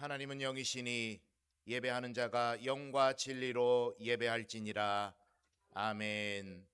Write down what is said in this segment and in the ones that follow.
하나님은 영이시니 예배하는 자가 영과 진리로 예배할지니라. 아멘.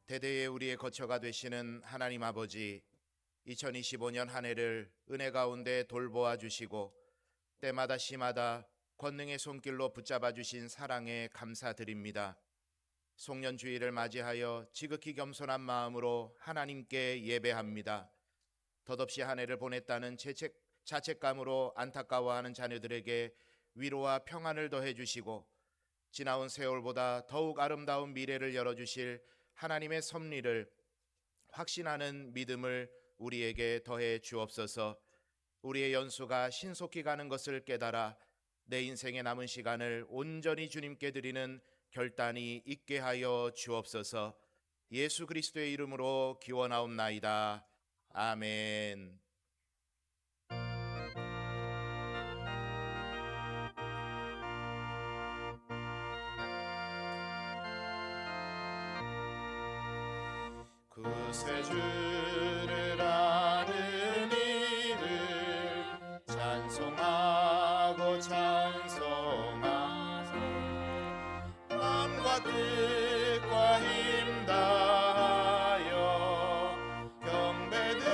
대대에 우리의 거처가 되시는 하나님 아버지, 2025년 한 해를 은혜 가운데 돌보아 주시고 때마다 시마다 권능의 손길로 붙잡아 주신 사랑에 감사드립니다. 송년주의를 맞이하여 지극히 겸손한 마음으로 하나님께 예배합니다. 덧없이 한 해를 보냈다는 자책감으로 안타까워하는 자녀들에게 위로와 평안을 더해 주시고 지나온 세월보다 더욱 아름다운 미래를 열어주실 하나님의 섭리를 확신하는 믿음을 우리에게 더해 주옵소서. 우리의 연수가 신속히 가는 것을 깨달아 내 인생의 남은 시간을 온전히 주님께 드리는 결단이 있게 하여 주옵소서. 예수 그리스도의 이름으로 기원하옵나이다. 아멘. 구세주를 아는 이들 찬송하고 찬송하세. 마음과 뜻과 힘 다하여 경배드리세.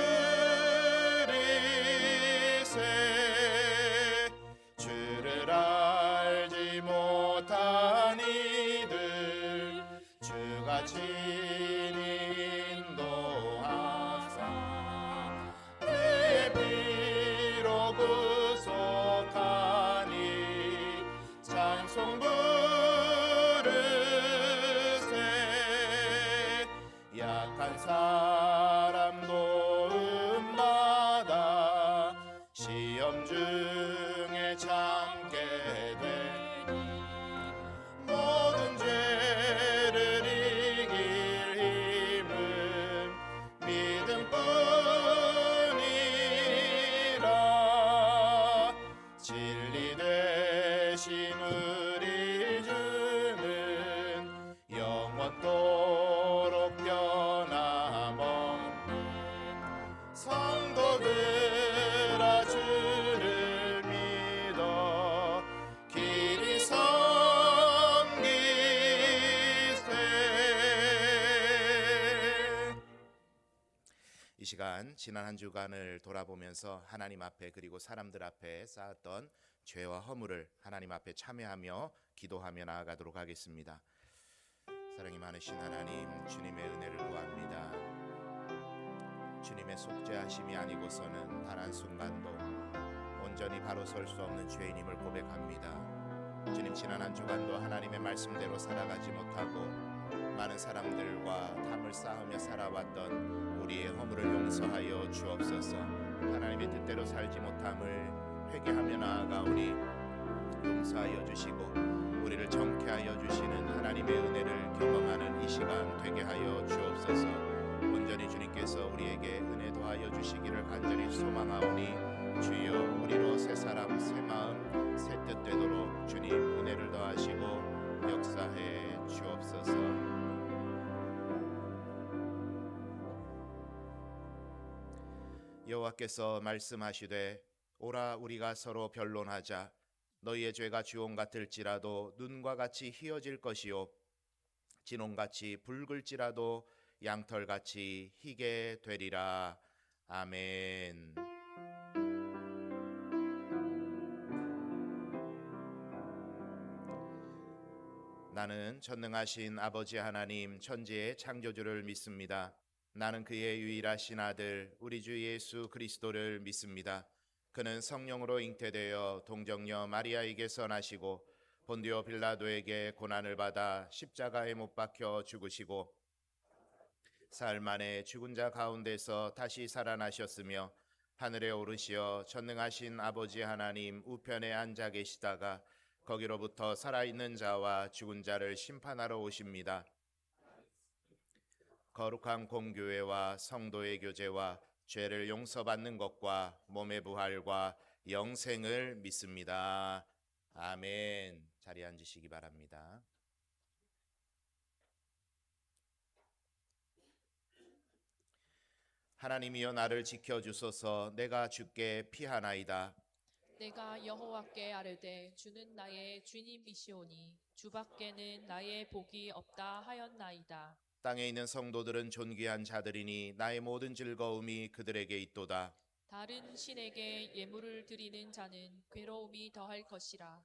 주를 알지 못한 이들 주가 친히 인도하사 내 피로 구속하니 찬송 부르세. 약한 사람 도움마다 시험 중에 참게 되니 모든 죄를 이길 힘은 믿음뿐이라. 진리 되신 우리 주는 영원토록 변함없는 성도들아 주를 믿어 길이 섬기세. 이 시간 지난 한 주간을 돌아보면서 하나님 앞에 그리고 사람들 앞에 쌓았던 죄와 허물을 하나님 앞에 참회하며 기도하며 나아가도록 하겠습니다. 사랑이 많으신 하나님, 주님의 은혜를 구합니다. 주님의 속죄하심이 아니고서는 단 한순간도 온전히 바로 설 수 없는 죄인임을 고백합니다. 주님, 지난 한 주간도 하나님의 말씀대로 살아가지 못하고 많은 사람들과 담을 쌓으며 살아왔던 우리의 허물을 용서하여 주옵소서. 하나님의 뜻대로 살지 못함을 회개하며 나아가오니 용서하여 주시고 우리를 정케하여 주시는 하나님의 은혜를 경험하는 이 시간 되게 하여 주옵소서. 온전히 주님께서 우리에게 은혜 더하여 주시기를 간절히 소망하오니 주여, 우리로 새 사람 새 마음 새 뜻 되도록 주님 은혜를 더하시고 역사해 주옵소서. 여호와께서 말씀하시되 오라 우리가 서로 변론하자. 너희의 죄가 주홍 같을지라도 눈과 같이 희어질 것이요 진홍같이 붉을지라도 양털같이 희게 되리라. 아멘. 나는 전능하신 아버지 하나님 천지의 창조주를 믿습니다. 나는 그의 유일하신 아들 우리 주 예수 그리스도를 믿습니다. 그는 성령으로 잉태되어 동정녀 마리아에게서 나시고 본디오 빌라도에게 고난을 받아 십자가에 못 박혀 죽으시고 사흘 만에 죽은 자 가운데서 다시 살아나셨으며 하늘에 오르시어 전능하신 아버지 하나님 우편에 앉아 계시다가 거기로부터 살아있는 자와 죽은 자를 심판하러 오십니다. 거룩한 공교회와 성도의 교제와 죄를 용서받는 것과 몸의 부활과 영생을 믿습니다. 아멘. 자리에 앉으시기 바랍니다. 하나님이여 나를 지켜주소서. 내가 주께 피하나이다. 내가 여호와께 아뢰되 주는 나의 주님이시오니 주밖에는 나의 복이 없다 하였나이다. 땅에 있는 성도들은 존귀한 자들이니 나의 모든 즐거움이 그들에게 있도다. 다른 신에게 예물을 드리는 자는 괴로움이 더할 것이라.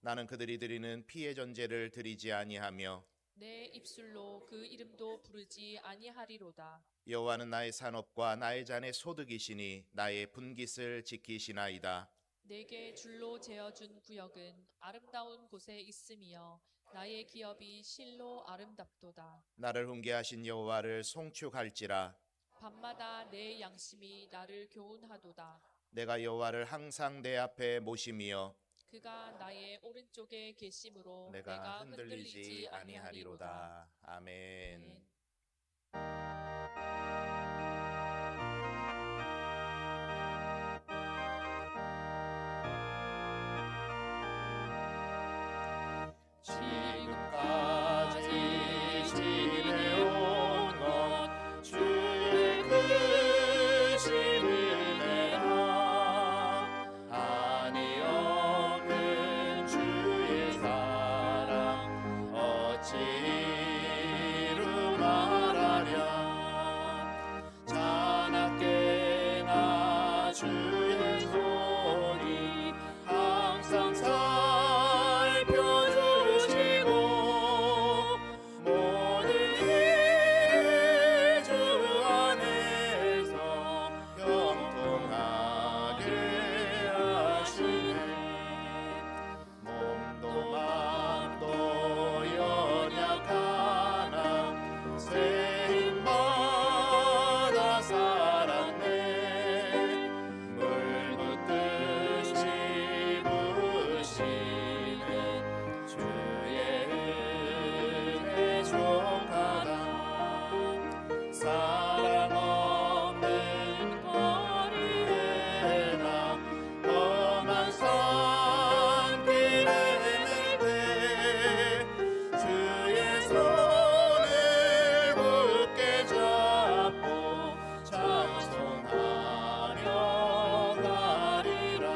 나는 그들이 드리는 피의 전제를 드리지 아니하며 내 입술로 그 이름도 부르지 아니하리로다. 여호와는 나의 산업과 나의 잔의 소득이시니 나의 분깃을 지키시나이다. 내게 줄로 재어준 구역은 아름다운 곳에 있으며 나의 기업이 실로 아름답도다. 나를 훈계하신 여호와를 송축할지라. 밤마다 내 양심이 나를 교훈하도다. 내가 여호와를 항상 내 앞에 모심이여 그가 나의 오른쪽에 계심으로 내가 흔들리지 아니하리로다. 아멘. 지금까지 지내온 것 주의 크신 은혜라. 한이 없는 주의 사랑 어찌 이루 말하랴. 자나깨나 주의 손이 항상 살펴주시고 모든 일을 주 안에서 형통하게 하시네. 몸도 마음도 연약하나 세임마다 살았네. 물 붓듯이 부으시는 주의 은혜 족하다. 사랑 없는 거리에나 험한 산길에 낼 때 주의 손을 굳게 잡고 찬송하며 가리라.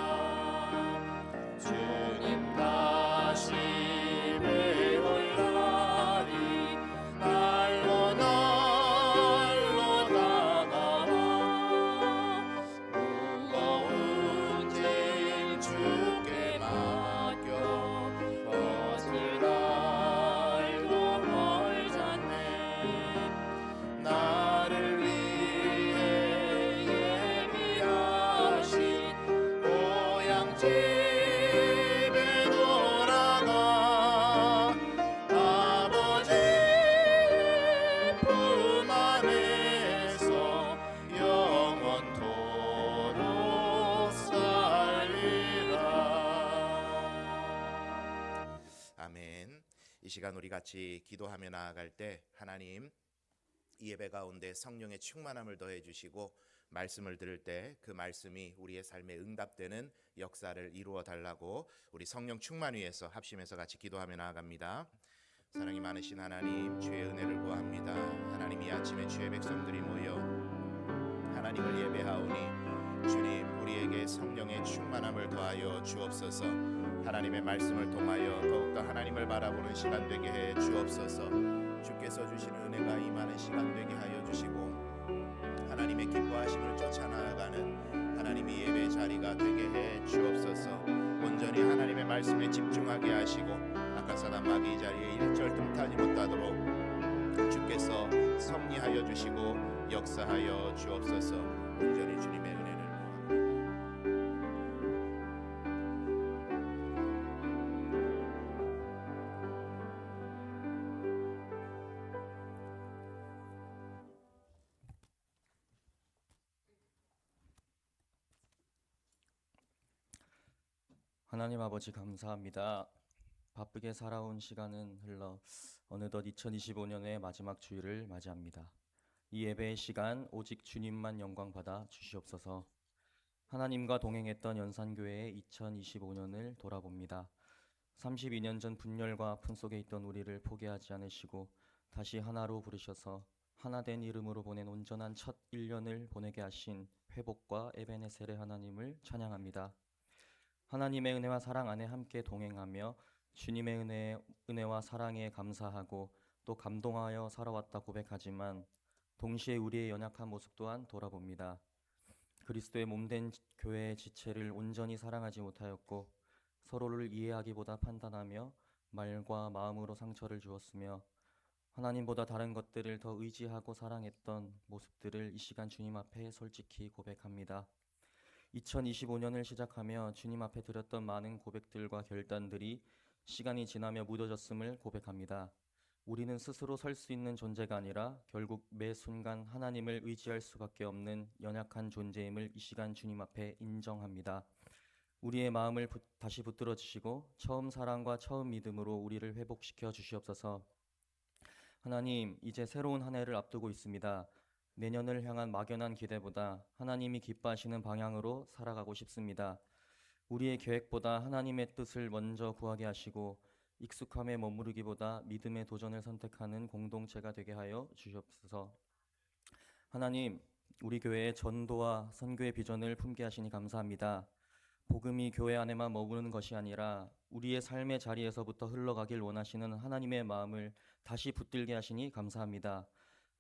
주님 다시 배울 날이 날로 날로 다가와. 무거운 짐 주께 맡겨 벗을 날도 멀잖네. 나를 위해 예비하신 고향집에 돌아가 아버지 품 안에서 영원토록 살리라. 아멘. 이 시간 우리 같이 기도하며 나아갈 때 하나님 이 예배 가운데 성령의 충만함을 더해 주시고 말씀을 들을 때 그 말씀이 우리의 삶에 응답되는 역사를 이루어 달라고 우리 성령 충만 위해서 합심해서 같이 기도하며 나아갑니다. 사랑이 많으신 하나님, 주의 은혜를 구합니다. 하나님, 이 아침에 주의 백성들이 모여 하나님을 예배하오니 주님, 우리에게 성령의 충만함을 더하여 주옵소서. 하나님의 말씀을 통하여 더욱더 하나님을 바라보는 시간 되게 해 주옵소서. 주께서 주시는 은혜가 임하는 시간 되게 하여 주시고 하나님의 기뻐하심을 쫓아 나아가는 하나님의 예배 자리가 되게 해 주옵소서. 온전히 하나님의 말씀에 집중하게 하시고 낙하사단 마귀 자리에 일절 틈타지 못하도록 주께서 섭리하여 주시고 역사하여 주옵소서. 온전히 주님의 은혜를 하나님 아버지 감사합니다. 바쁘게 살아온 시간은 흘러 어느덧 2025년의 마지막 주일을 맞이합니다. 이 예배의 시간 오직 주님만 영광 받아 주시옵소서. 하나님과 동행했던 연산교회의 2025년을 돌아봅니다. 32년 전 분열과 아픔 속에 있던 우리를 포기하지 않으시고 다시 하나로 부르셔서 하나된 이름으로 보낸 온전한 첫 1년을 보내게 하신 회복과 에베네셀의 하나님을 찬양합니다. 하나님의 은혜와 사랑 안에 함께 동행하며 주님의 은혜와 사랑에 감사하고 또 감동하여 살아왔다 고백하지만 동시에 우리의 연약한 모습 또한 돌아봅니다. 그리스도의 몸된 교회의 지체를 온전히 사랑하지 못하였고 서로를 이해하기보다 판단하며 말과 마음으로 상처를 주었으며 하나님보다 다른 것들을 더 의지하고 사랑했던 모습들을 이 시간 주님 앞에 솔직히 고백합니다. 2025년을 시작하며 주님 앞에 드렸던 많은 고백들과 결단들이 시간이 지나며 묻어졌음을 고백합니다. 우리는 스스로 설 수 있는 존재가 아니라 결국 매 순간 하나님을 의지할 수밖에 없는 연약한 존재임을 이 시간 주님 앞에 인정합니다. 우리의 마음을 다시 붙들어 주시고 처음 사랑과 처음 믿음으로 우리를 회복시켜 주시옵소서. 하나님, 이제 새로운 한 해를 앞두고 있습니다. 내년을 향한 막연한 기대보다 하나님이 기뻐하시는 방향으로 살아가고 싶습니다. 우리의 계획보다 하나님의 뜻을 먼저 구하게 하시고 익숙함에 머무르기보다 믿음의 도전을 선택하는 공동체가 되게 하여 주시옵소서. 하나님, 우리 교회의 전도와 선교의 비전을 품게 하시니 감사합니다. 복음이 교회 안에만 머무르는 것이 아니라 우리의 삶의 자리에서부터 흘러가길 원하시는 하나님의 마음을 다시 붙들게 하시니 감사합니다.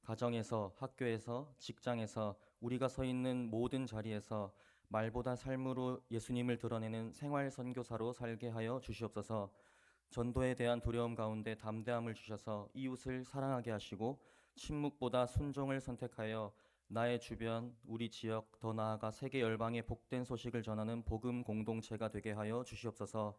가정에서, 학교에서, 직장에서 우리가 서 있는 모든 자리에서 말보다 삶으로 예수님을 드러내는 생활 선교사로 살게 하여 주시옵소서. 전도에 대한 두려움 가운데 담대함을 주셔서 이웃을 사랑하게 하시고 침묵보다 순종을 선택하여 나의 주변, 우리 지역, 더 나아가 세계 열방에 복된 소식을 전하는 복음 공동체가 되게 하여 주시옵소서.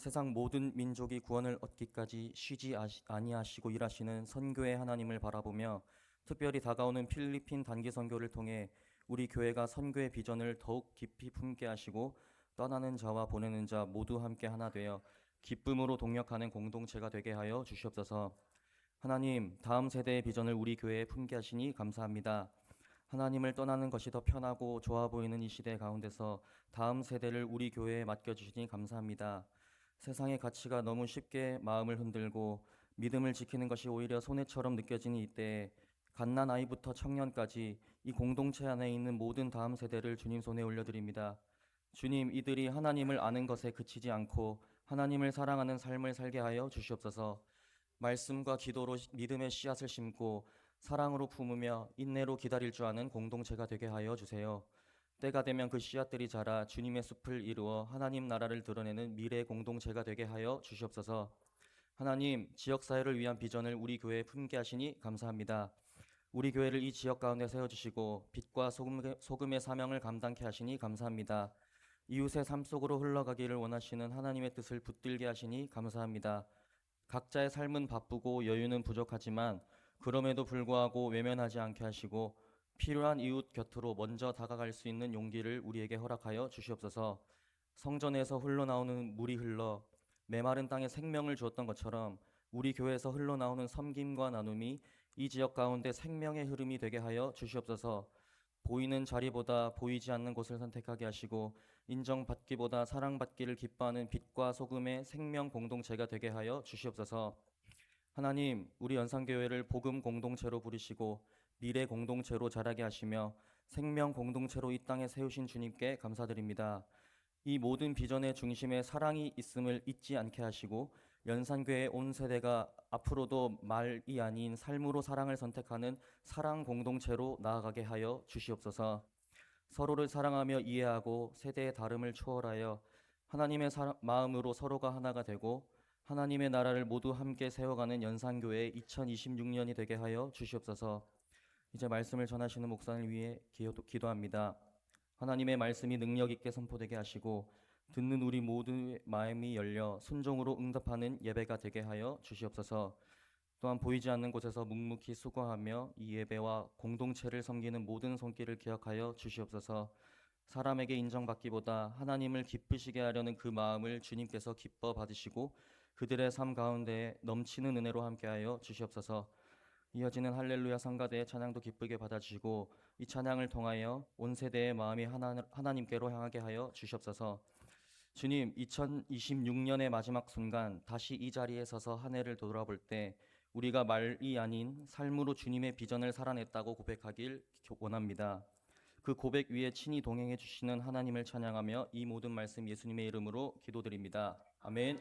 세상 모든 민족이 구원을 얻기까지 쉬지 아니하시고 일하시는 선교의 하나님을 바라보며 특별히 다가오는 필리핀 단기 선교를 통해 우리 교회가 선교의 비전을 더욱 깊이 품게 하시고 떠나는 자와 보내는 자 모두 함께 하나 되어 기쁨으로 동역하는 공동체가 되게 하여 주시옵소서. 하나님, 다음 세대의 비전을 우리 교회에 품게 하시니 감사합니다. 하나님을 떠나는 것이 더 편하고 좋아 보이는 이 시대 가운데서 다음 세대를 우리 교회에 맡겨주시니 감사합니다. 세상의 가치가 너무 쉽게 마음을 흔들고 믿음을 지키는 것이 오히려 손해처럼 느껴지는 이때에 갓난 아이부터 청년까지 이 공동체 안에 있는 모든 다음 세대를 주님 손에 올려드립니다. 주님, 이들이 하나님을 아는 것에 그치지 않고 하나님을 사랑하는 삶을 살게 하여 주시옵소서. 말씀과 기도로 믿음의 씨앗을 심고 사랑으로 품으며 인내로 기다릴 줄 아는 공동체가 되게 하여 주세요. 때가 되면 그 씨앗들이 자라 주님의 숲을 이루어 하나님 나라를 드러내는 미래 공동체가 되게 하여 주시옵소서. 하나님, 지역사회를 위한 비전을 우리 교회에 품게 하시니 감사합니다. 우리 교회를 이 지역 가운데 세워주시고 빛과 소금의 사명을 감당케 하시니 감사합니다. 이웃의 삶 속으로 흘러가기를 원하시는 하나님의 뜻을 붙들게 하시니 감사합니다. 각자의 삶은 바쁘고 여유는 부족하지만 그럼에도 불구하고 외면하지 않게 하시고 필요한 이웃 곁으로 먼저 다가갈 수 있는 용기를 우리에게 허락하여 주시옵소서. 성전에서 흘러나오는 물이 흘러 메마른 땅에 생명을 주었던 것처럼 우리 교회에서 흘러나오는 섬김과 나눔이 이 지역 가운데 생명의 흐름이 되게 하여 주시옵소서. 보이는 자리보다 보이지 않는 곳을 선택하게 하시고 인정받기보다 사랑받기를 기뻐하는 빛과 소금의 생명 공동체가 되게 하여 주시옵소서. 하나님, 우리 연산교회를 복음 공동체로 부르시고 미래 공동체로 자라게 하시며 생명 공동체로 이 땅에 세우신 주님께 감사드립니다. 이 모든 비전의 중심에 사랑이 있음을 잊지 않게 하시고 연산교회 온 세대가 앞으로도 말이 아닌 삶으로 사랑을 선택하는 사랑 공동체로 나아가게 하여 주시옵소서. 서로를 사랑하며 이해하고 세대의 다름을 초월하여 하나님의 마음으로 서로가 하나가 되고 하나님의 나라를 모두 함께 세워가는 연산교회 2026년이 되게 하여 주시옵소서. 이제 말씀을 전하시는 목사를 위해 기도합니다. 하나님의 말씀이 능력 있게 선포되게 하시고 듣는 우리 모두의 마음이 열려 순종으로 응답하는 예배가 되게 하여 주시옵소서. 또한 보이지 않는 곳에서 묵묵히 수고하며 이 예배와 공동체를 섬기는 모든 손길을 기억하여 주시옵소서. 사람에게 인정받기보다 하나님을 기쁘시게 하려는 그 마음을 주님께서 기뻐 받으시고 그들의 삶 가운데 넘치는 은혜로 함께하여 주시옵소서. 이어지는 할렐루야 성가대의 찬양도 기쁘게 받아주시고 이 찬양을 통하여 온 세대의 마음이 하나님께로 향하게 하여 주시옵소서. 주님, 2026년의 마지막 순간 다시 이 자리에 서서 한 해를 돌아볼 때 우리가 말이 아닌 삶으로 주님의 비전을 살아냈다고 고백하길 원합니다. 그 고백 위에 친히 동행해 주시는 하나님을 찬양하며 이 모든 말씀 예수님의 이름으로 기도드립니다. 아멘.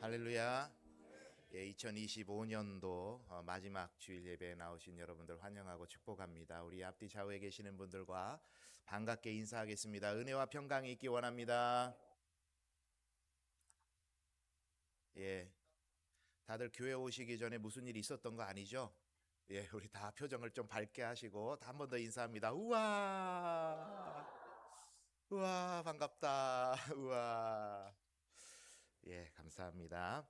할렐루야. 예, 2025년도 마지막 주일 예배에 나오신 여러분들 환영하고 축복합니다. 우리 앞뒤 좌우에 계시는 분들과 반갑게 인사하겠습니다. 은혜와 평강이 있기 원합니다. 예, 다들 교회 오시기 전에 무슨 일 있었던 거 아니죠? 예, 우리 다 표정을 좀 밝게 하시고 한 번 더 인사합니다. 우와, 우와, 반갑다. 우와. 예, 감사합니다.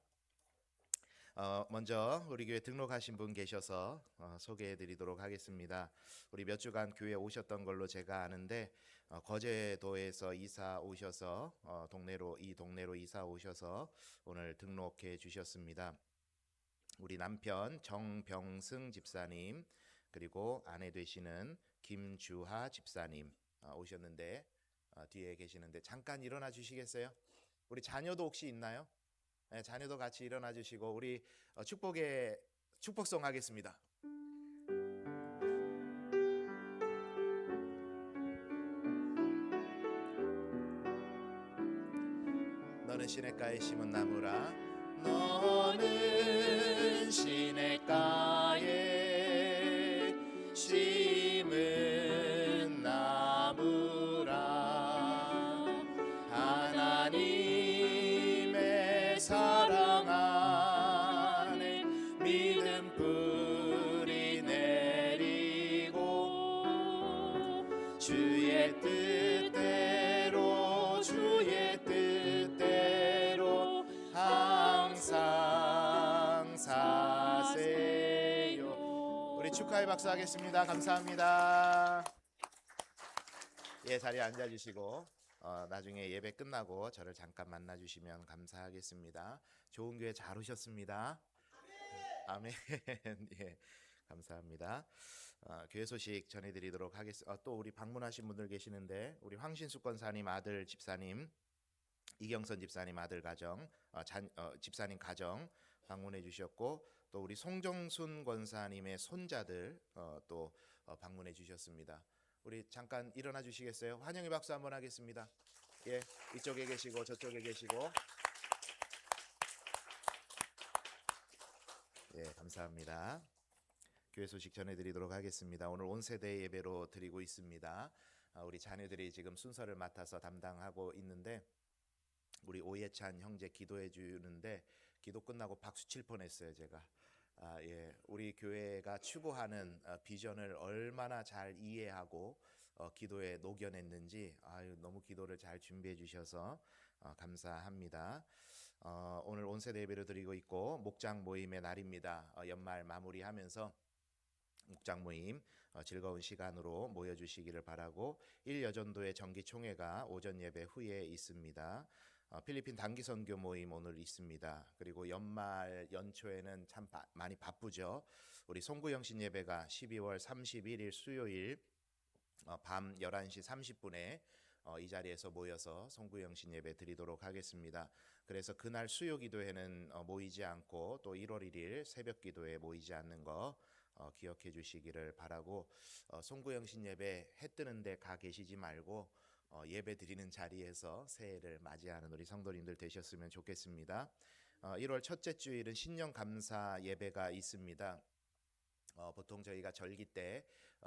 먼저 우리 교회 등록하신 분 계셔서 소개해 드리도록 하겠습니다. 우리 몇 주간 교회 오셨던 걸로 제가 아는데 거제도에서 이사 오셔서 이 동네로 이사 오셔서 오늘 등록해 주셨습니다. 우리 남편 정병승 집사님 그리고 아내 되시는 김주하 집사님 오셨는데 뒤에 계시는데 잠깐 일어나 주시겠어요? 우리 자녀도 혹시 있나요? 네, 자녀도 같이 일어나 주시고 우리 축복송 하겠습니다. 너는 시냇가에 심은 나무라 너는 시냇가에 심은 나무라 하나님의 사랑 안에 믿음 뿌리 내리고 주의 뜻대로 항상 사세요. 우리 축하의 박수 하겠습니다. 감사합니다. 예, 자리에 앉아주시고 나중에 예배 끝나고 저를 잠깐 만나주시면 감사하겠습니다. 좋은 교회 잘 오셨습니다. 아멘. 예, 감사합니다. 교회 소식 전해드리도록 하겠습니다. 또 우리 방문하신 분들 계시는데 우리 황신수 권사님 아들 집사님, 이경선 집사님 아들 가정, 집사님 가정 방문해 주셨고 또 우리 송정순 권사님의 손자들 또 방문해 주셨습니다. 우리 잠깐 일어나 주시겠어요? 환영의 박수 한번 하겠습니다. 예, 이쪽에 계시고 저쪽에 계시고 예, 감사합니다. 교회 소식 전해드리도록 하겠습니다. 오늘 온 세대 예배로 드리고 있습니다. 우리 자녀들이 지금 순서를 맡아서 담당하고 있는데 우리 오예찬 형제 기도해 주는데 기도 끝나고 박수 칠 뻔했어요 제가. 예, 우리 교회가 추구하는 비전을 얼마나 잘 이해하고 기도에 녹여냈는지 너무 기도를 잘 준비해 주셔서 감사합니다. 오늘 온 세대 예배를 드리고 있고 목장 모임의 날입니다. 연말 마무리하면서 목장 모임 즐거운 시간으로 모여주시기를 바라고 1여전도의 정기총회가 오전 예배 후에 있습니다. 필리핀 단기 선교 모임 오늘 있습니다. 그리고 연말 연초에는 참 많이 바쁘죠. 우리 송구영신 예배가 12월 31일 수요일 밤 11시 30분에 이 자리에서 모여서 송구영신 예배 드리도록 하겠습니다. 그래서 그날 수요 기도회는 모이지 않고 또 1월 1일 새벽 기도에 모이지 않는 거 기억해 주시기를 바라고 송구영신 예배 해 뜨는데 가 계시지 말고 예배 드리는 자리에서 새해를 맞이하는 우리 성도님들 되셨으면 좋겠습니다. 1월 첫째 주일은 신년 감사 예배가 있습니다. 보통 저희가 절기 때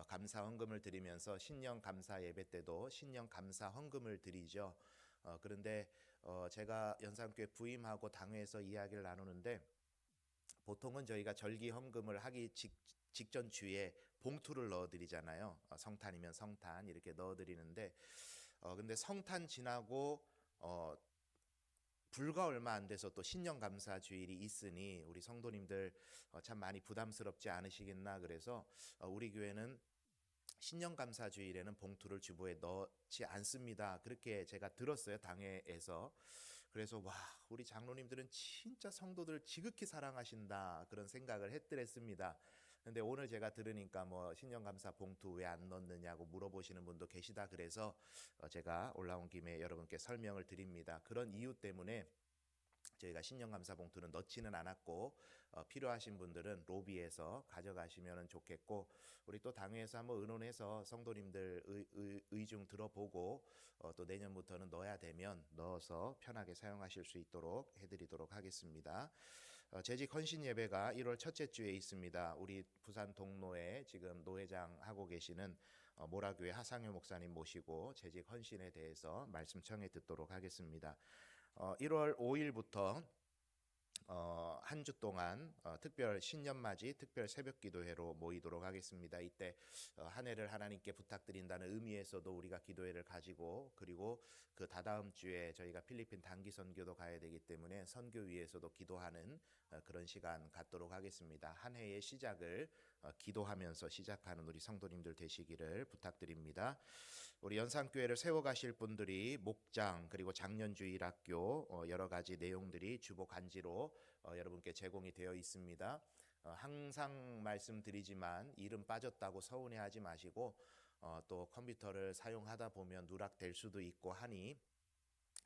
감사 헌금을 드리면서 신년 감사 예배 때도 신년 감사 헌금을 드리죠. 그런데 제가 연산교회 부임하고 당회에서 이야기를 나누는데 보통은 저희가 절기 헌금을 하기 직전 주에 봉투를 넣어드리잖아요. 성탄이면 성탄 이렇게 넣어드리는데 근데 성탄 지나고 불과 얼마 안 돼서 또 신년 감사 주일이 있으니 우리 성도님들 참 많이 부담스럽지 않으시겠나 그래서 우리 교회는 신년 감사 주일에는 봉투를 주보에 넣지 않습니다. 그렇게 제가 들었어요 당회에서. 그래서 와 우리 장로님들은 진짜 성도들 지극히 사랑하신다 그런 생각을 했더랬습니다. 근데 오늘 제가 들으니까 뭐 신년감사 봉투 왜 안 넣느냐고 물어보시는 분도 계시다 그래서 제가 올라온 김에 여러분께 설명을 드립니다. 그런 이유 때문에 저희가 신년 감사 봉투는 넣지는 않았고 필요하신 분들은 로비에서 가져가시면 좋겠고, 우리 또 당회에서 한번 의논해서 성도님들 의중 들어보고 또 내년부터는 넣어야 되면 넣어서 편하게 사용하실 수 있도록 해드리도록 하겠습니다. 재직 헌신 예배가 1월 첫째 주에 있습니다. 우리 부산 동로에 지금 노회장 하고 계시는 모라교회 하상효 목사님 모시고 재직 헌신에 대해서 말씀 청해 듣도록 하겠습니다. 1월 5일부터 한 주 동안 특별 신년맞이 특별 새벽 기도회로 모이도록 하겠습니다. 이때 한 해를 하나님께 부탁드린다는 의미에서도 우리가 기도회를 가지고, 그리고 그 다다음 주에 저희가 필리핀 단기 선교도 가야 되기 때문에 선교 위에서도 기도하는 그런 시간 갖도록 하겠습니다. 한 해의 시작을 기도하면서 시작하는 우리 성도님들 되시기를 부탁드립니다. 우리 연산교회를 세워가실 분들이 목장 그리고 장년주일학교 여러 가지 내용들이 주보 간지로 여러분께 제공이 되어 있습니다. 항상 말씀드리지만 이름 빠졌다고 서운해하지 마시고 또 컴퓨터를 사용하다 보면 누락될 수도 있고 하니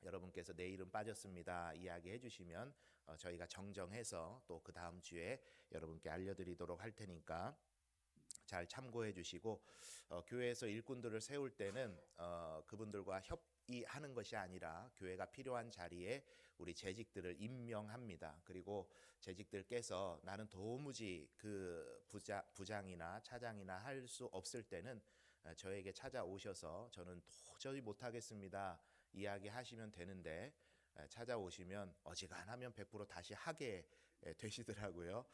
여러분께서 내 이름 빠졌습니다 이야기해 주시면 저희가 정정해서 또 그 다음 주에 여러분께 알려드리도록 할 테니까 잘 참고해 주시고, 교회에서 일꾼들을 세울 때는 그분들과 협의하는 것이 아니라 교회가 필요한 자리에 우리 재직들을 임명합니다. 그리고 재직들께서 나는 도무지 그 부장이나 차장이나 할 수 없을 때는 저에게 찾아오셔서 저는 도저히 못하겠습니다 이야기하시면 되는데, 찾아오시면 어지간하면 100% 다시 하게 되시더라고요.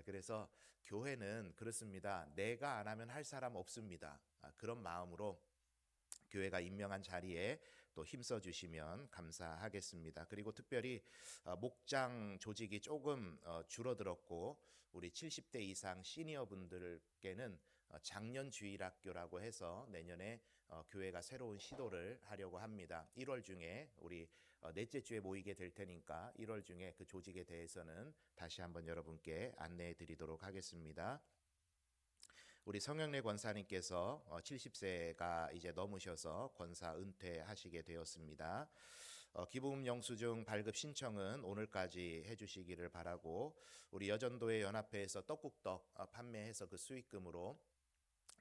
그래서 교회는 그렇습니다. 내가 안 하면 할 사람 없습니다. 그런 마음으로 교회가 임명한 자리에 또 힘써 주시면 감사하겠습니다. 그리고 특별히 목장 조직이 조금 줄어들었고 우리 70대 이상 시니어 분들께는 장년 주일학교라고 해서 내년에 교회가 새로운 시도를 하려고 합니다. 1월 중에 우리 넷째 주에 모이게 될 테니까 1월 중에 그 조직에 대해서는 다시 한번 여러분께 안내해 드리도록 하겠습니다. 우리 성영래 권사님께서 70세가 이제 넘으셔서 권사 은퇴하시게 되었습니다. 기부금 영수증 발급 신청은 오늘까지 해주시기를 바라고, 우리 여전도회 연합회에서 떡국떡 판매해서 그 수익금으로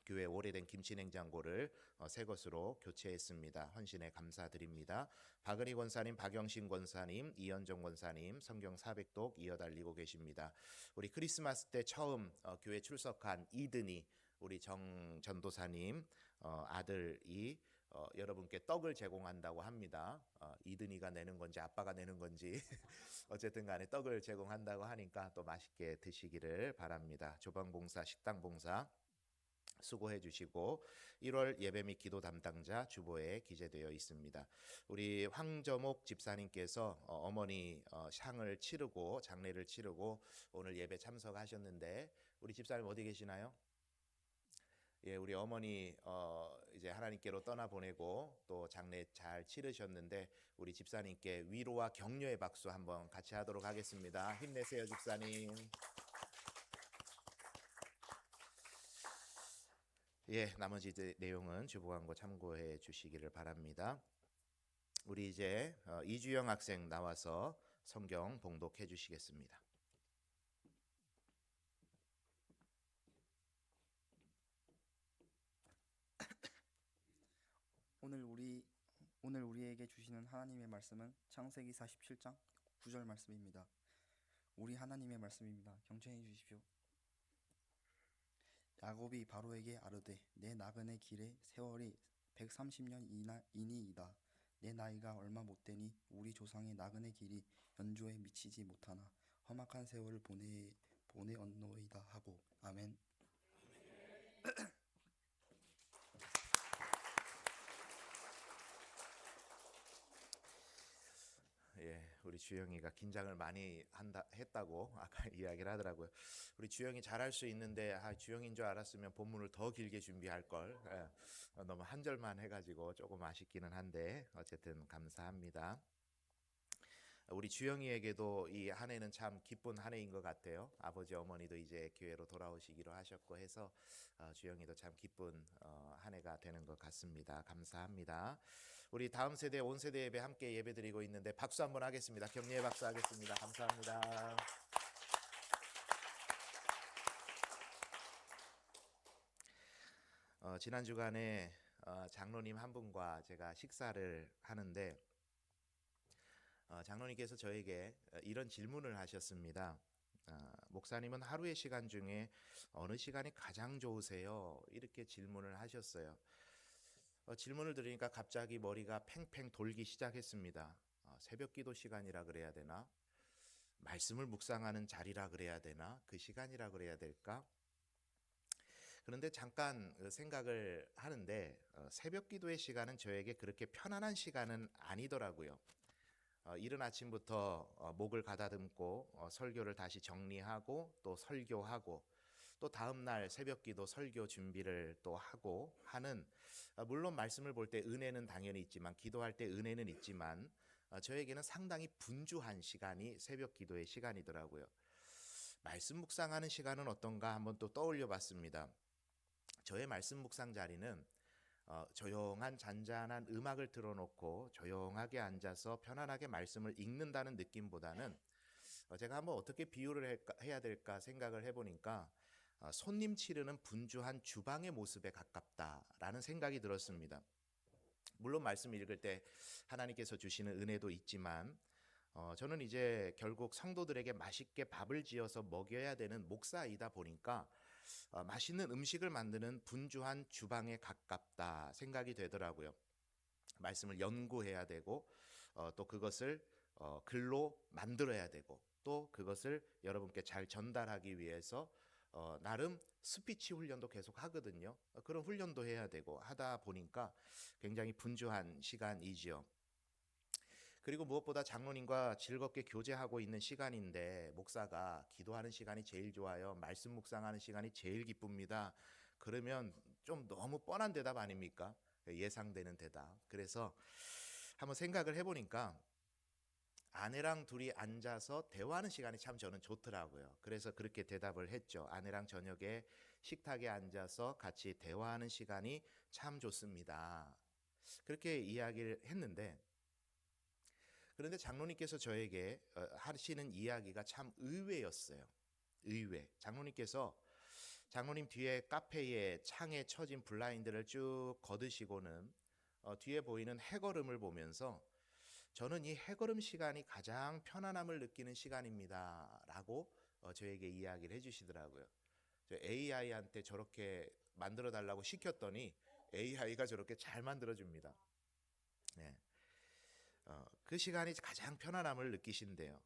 교회 오래된 김치냉장고를 새 것으로 교체했습니다. 헌신에 감사드립니다. 박은희 권사님, 박영신 권사님, 이현정 권사님 성경 400독 이어달리고 계십니다. 우리 크리스마스 때 처음 교회 출석한 이든이 우리 정 전도사님 아들이 여러분께 떡을 제공한다고 합니다. 이든이가 내는 건지 아빠가 내는 건지 어쨌든 간에 떡을 제공한다고 하니까 또 맛있게 드시기를 바랍니다. 조방봉사, 식당봉사 수고해 주시고 1월 예배 및 기도 담당자 주보에 기재되어 있습니다. 우리 황저목 집사님께서 어머니 향을 치르고 장례를 치르고 오늘 예배 참석하셨는데, 우리 집사님 어디 계시나요? 예, 우리 어머니 이제 하나님께로 떠나보내고 또 장례 잘 치르셨는데 우리 집사님께 위로와 격려의 박수 한번 같이 하도록 하겠습니다. 힘내세요, 집사님. 예, 나머지 내용은 주보 광고 참고해 주시기를 바랍니다. 우리 이제 이주영 학생 나와서 성경 봉독해 주시겠습니다. 오늘 우리에게 주시는 하나님의 말씀은 창세기 47장 9절 말씀입니다. 우리 하나님의 말씀입니다. 경청해 주십시오. 야곱이 바로에게 아르되 내 나그네 길의 세월이 130년이니이다. 내 나이가 얼마 못되니 우리 조상의 나그네 길이 연조에 미치지 못하나 험악한 세월을 보내었노이다 하고. 아멘. 예, 우리 주영이가 긴장을 많이 했다고 아까 이야기를 하더라고요. 우리 주영이 잘할 수 있는데 주영인 줄 알았으면 본문을 더 길게 준비할 걸. 너무 한 절만 해가지고 조금 아쉽기는 한데 어쨌든 감사합니다. 우리 주영이에게도 이 한 해는 참 기쁜 한 해인 것 같아요. 아버지 어머니도 이제 교회로 돌아오시기로 하셨고 해서 주영이도 참 기쁜 한 해가 되는 것 같습니다. 감사합니다. 우리 다음 세대 온 세대 예배 함께 예배드리고 있는데 박수 한번 하겠습니다. 격려의 박수 하겠습니다. 감사합니다. 지난 주간에 장로님 한 분과 제가 식사를 하는데 장로님께서 저에게 이런 질문을 하셨습니다. 목사님은 하루의 시간 중에 어느 시간이 가장 좋으세요? 이렇게 질문을 하셨어요. 질문을 들으니까 갑자기 머리가 팽팽 돌기 시작했습니다. 새벽 기도 시간이라 그래야 되나? 말씀을 묵상하는 자리라 그래야 되나? 그 시간이라 그래야 될까? 그런데 잠깐 생각을 하는데 새벽 기도의 시간은 저에게 그렇게 편안한 시간은 아니더라고요. 이른 아침부터 목을 가다듬고 설교를 다시 정리하고 또 설교하고 또 다음 날 새벽 기도 설교 준비를 또 하고 하는 물론 말씀을 볼 때 은혜는 당연히 있지만 기도할 때 은혜는 있지만 저에게는 상당히 분주한 시간이 새벽 기도의 시간이더라고요. 말씀 묵상하는 시간은 어떤가 한번 또 떠올려 봤습니다. 저의 말씀 묵상 자리는 조용한 잔잔한 음악을 틀어놓고 조용하게 앉아서 편안하게 말씀을 읽는다는 느낌보다는 제가 한번 어떻게 비유를 해야 될까 생각을 해보니까 손님 치르는 분주한 주방의 모습에 가깝다라는 생각이 들었습니다. 물론 말씀 읽을 때 하나님께서 주시는 은혜도 있지만 저는 이제 결국 성도들에게 맛있게 밥을 지어서 먹여야 되는 목사이다 보니까 맛있는 음식을 만드는 분주한 주방에 가깝다 생각이 되더라고요. 말씀을 연구해야 되고 또 그것을 글로 만들어야 되고 또 그것을 여러분께 잘 전달하기 위해서 나름 스피치 훈련도 계속 하거든요. 그런 훈련도 해야 되고 하다 보니까 굉장히 분주한 시간이지요. 그리고 무엇보다 장로님과 즐겁게 교제하고 있는 시간인데 목사가 기도하는 시간이 제일 좋아요. 말씀 묵상하는 시간이 제일 기쁩니다. 그러면 좀 너무 뻔한 대답 아닙니까? 예상되는 대답. 그래서 한번 생각을 해보니까 아내랑 둘이 앉아서 대화하는 시간이 참 저는 좋더라고요. 그래서 그렇게 대답을 했죠. 아내랑 저녁에 식탁에 앉아서 같이 대화하는 시간이 참 좋습니다. 그렇게 이야기를 했는데 그런데 장로님께서 저에게 하시는 이야기가 참 의외였어요. 의외. 장로님 뒤에 카페에 창에 쳐진 블라인드를 쭉 걷으시고는 뒤에 보이는 해걸음을 보면서 저는 이 해걸음 시간이 가장 편안함을 느끼는 시간입니다. 라고 저에게 이야기를 해주시더라고요. AI한테 저렇게 만들어 달라고 시켰더니 AI가 저렇게 잘 만들어줍니다. 네. 그 시간이 가장 편안함을 느끼신대요.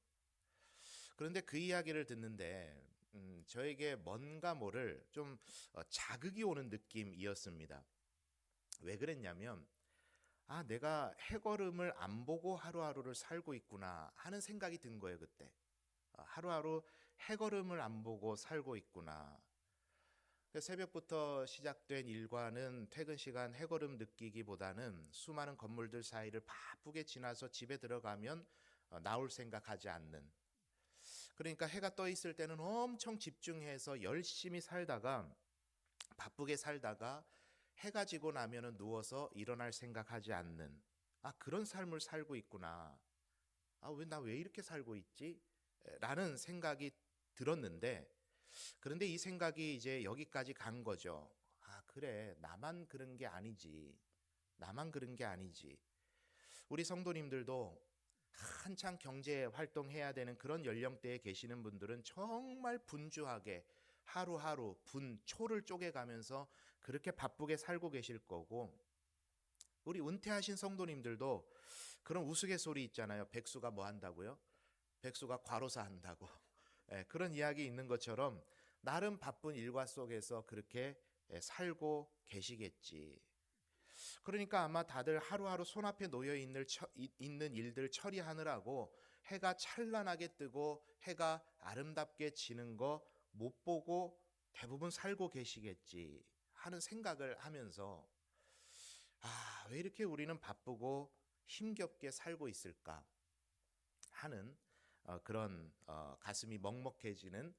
그런데 그 이야기를 듣는데 저에게 뭔가 모를 좀 자극이 오는 느낌이었습니다. 왜 그랬냐면 내가 해걸음을 안 보고 하루하루를 살고 있구나 하는 생각이 든 거예요. 그때 하루하루 해걸음을 안 보고 살고 있구나. 새벽부터 시작된 일과는 퇴근 시간 해걸음 느끼기보다는 수많은 건물들 사이를 바쁘게 지나서 집에 들어가면 나올 생각하지 않는, 그러니까 해가 떠 있을 때는 엄청 집중해서 열심히 살다가 바쁘게 살다가 해가 지고 나면은 누워서 일어날 생각하지 않는 그런 삶을 살고 있구나. 나 왜 이렇게 살고 있지? 라는 생각이 들었는데 그런데 이 생각이 이제 여기까지 간 거죠. 그래. 나만 그런 게 아니지. 나만 그런 게 아니지. 우리 성도님들도 한창 경제 활동해야 되는 그런 연령대에 계시는 분들은 정말 분주하게 하루하루 초를 쪼개가면서 그렇게 바쁘게 살고 계실 거고, 우리 은퇴하신 성도님들도 그런 우스갯소리 있잖아요. 백수가 뭐 한다고요? 백수가 과로사 한다고. 그런 이야기 있는 것처럼 나름 바쁜 일과 속에서 그렇게 살고 계시겠지. 그러니까 아마 다들 하루하루 손앞에 놓여 있는 일들 처리하느라고 해가 찬란하게 뜨고 해가 아름답게 지는 거 못 보고 대부분 살고 계시겠지 하는 생각을 하면서 왜 이렇게 우리는 바쁘고 힘겹게 살고 있을까? 하는 그런 가슴이 먹먹해지는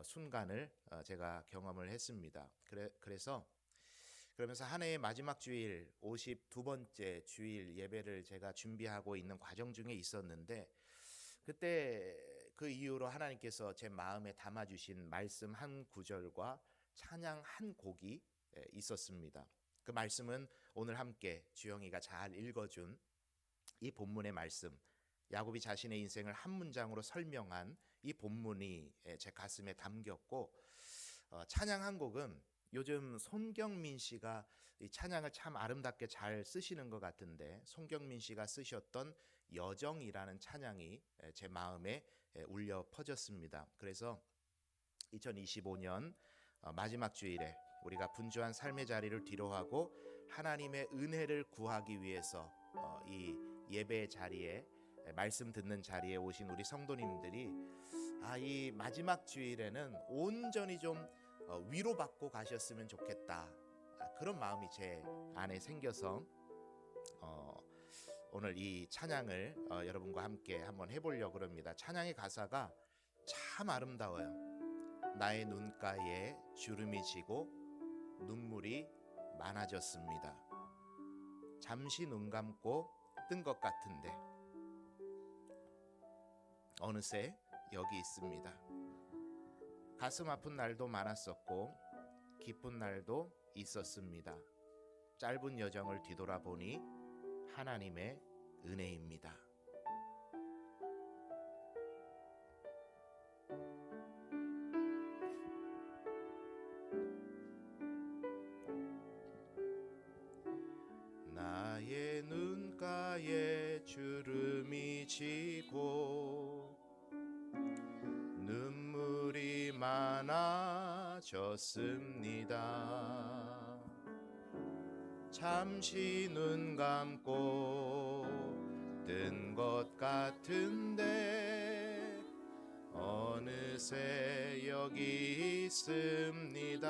순간을 제가 경험을 했습니다. 그래서 그러면서 한 해의 마지막 주일 52번째 주일 예배를 제가 준비하고 있는 과정 중에 있었는데, 그때 그 이후로 하나님께서 제 마음에 담아주신 말씀 한 구절과 찬양 한 곡이 있었습니다. 그 말씀은 오늘 함께 주영이가 잘 읽어준 이 본문의 말씀, 야곱이 자신의 인생을 한 문장으로 설명한 이 본문이 제 가슴에 담겼고, 찬양 한 곡은 요즘 손경민 씨가 이 찬양을 참 아름답게 잘 쓰시는 것 같은데, 손경민 씨가 쓰셨던 여정이라는 찬양이 제 마음에 울려 퍼졌습니다. 그래서 2025년 마지막 주일에 우리가 분주한 삶의 자리를 뒤로하고 하나님의 은혜를 구하기 위해서 이 예배의 자리에, 말씀 듣는 자리에 오신 우리 성도님들이 이 마지막 주일에는 온전히 좀 위로받고 가셨으면 좋겠다, 그런 마음이 제 안에 생겨서 오늘 이 찬양을 여러분과 함께 한번 해보려고 합니다. 찬양의 가사가 참 아름다워요. 나의 눈가에 주름이 지고 눈물이 많아졌습니다. 잠시 눈 감고 뜬 것 같은데 어느새 여기 있습니다. 가슴 아픈 날도 많았었고 기쁜 날도 있었습니다. 짧은 여정을 뒤돌아보니 하나님의 은혜입니다. 나의 눈가에 주름이 지고 눈물이 많아졌습니다. 잠시 눈 감고 뜬 것 같은데 어느새 여기 있습니다.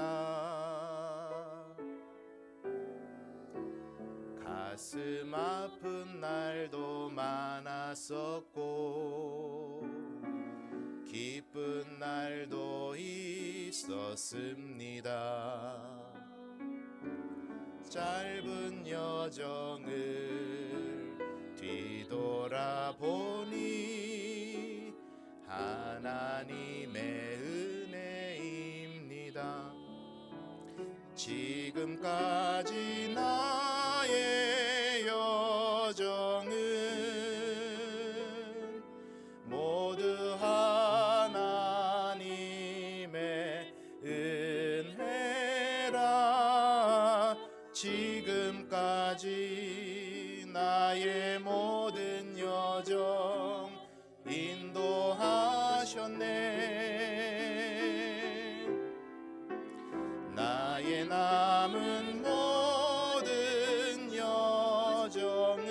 가슴 아픈 날도 많았었고 기쁜 날도 있었습니다. 짧은 여정을 뒤돌아보니 하나님의 은혜입니다. 지금까지 나의 여정은 모두 하나님의 은혜라. 지금까지 나의 모든 여정 인도하셨네. 나의 남은 모든 여정을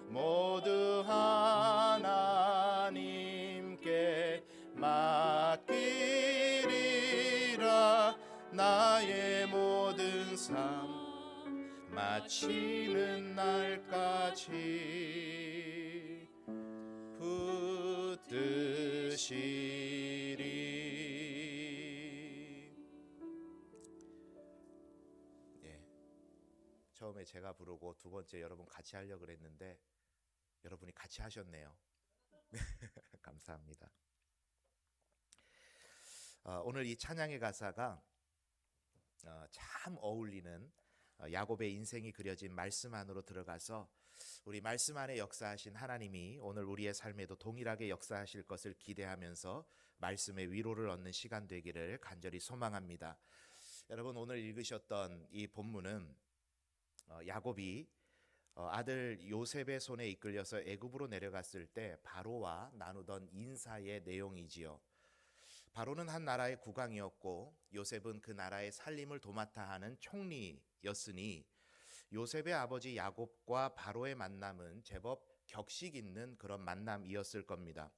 모두 하나님께 맡기리라. 나의 모든 삶 마치는 날까지 붙드시리. 처음에 제가 부르고 두 번째 여러분 같이 하려고 그랬는데 여러분이 같이 하셨네요. 감사합니다. 오늘 이 찬양의 가사가 참 어울리는 야곱의 인생이 그려진 말씀 안으로 들어가서 우리 말씀 안에 역사하신 하나님이 오늘 우리의 삶에도 동일하게 역사하실 것을 기대하면서 말씀의 위로를 얻는 시간 되기를 간절히 소망합니다. 여러분, 오늘 읽으셨던 이 본문은 야곱이 아들 요셉의 손에 이끌려서 애굽으로 내려갔을 때 바로와 나누던 인사의 내용이지요. 바로는 한 나라의 국왕이었고 요셉은 그 나라의 살림을 도맡아 하는 총리였으니 요셉의 아버지 야곱과 바로의 만남은 제법 격식 있는 그런 만남이었을 겁니다.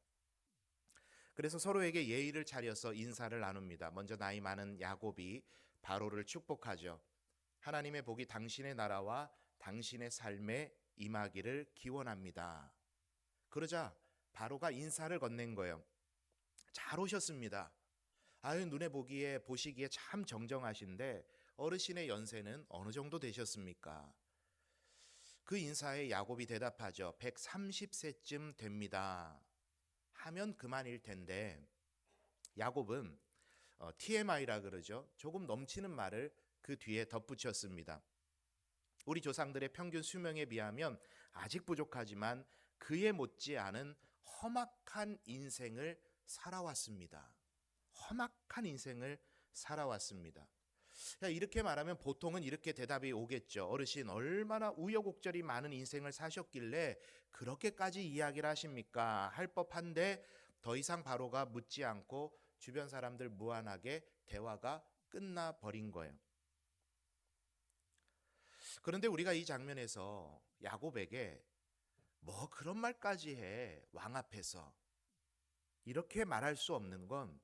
그래서 서로에게 예의를 차려서 인사를 나눕니다. 먼저 나이 많은 야곱이 바로를 축복하죠. 하나님의 복이 당신의 나라와 당신의 삶에 임하기를 기원합니다. 그러자 바로가 인사를 건넨 거예요. 잘 오셨습니다. 아유, 눈에 보시기에 참 정정하신데 어르신의 연세는 어느 정도 되셨습니까? 그 인사에 야곱이 대답하죠. 130세쯤 됩니다. 하면 그만일 텐데 야곱은 TMI라 그러죠. 조금 넘치는 말을 그 뒤에 덧붙였습니다. 우리 조상들의 평균 수명에 비하면 아직 부족하지만 그에 못지않은 험악한 인생을 살아왔습니다. 험악한 인생을 살아왔습니다. 이렇게 말하면 보통은 이렇게 대답이 오겠죠. 어르신, 얼마나 우여곡절이 많은 인생을 사셨길래 그렇게까지 이야기를 하십니까? 할 법한데 더 이상 바로가 묻지 않고 주변 사람들 무안하게 대화가 끝나버린 거예요. 그런데 우리가 이 장면에서 야곱에게 뭐 그런 말까지 해, 왕 앞에서, 이렇게 말할 수 없는 건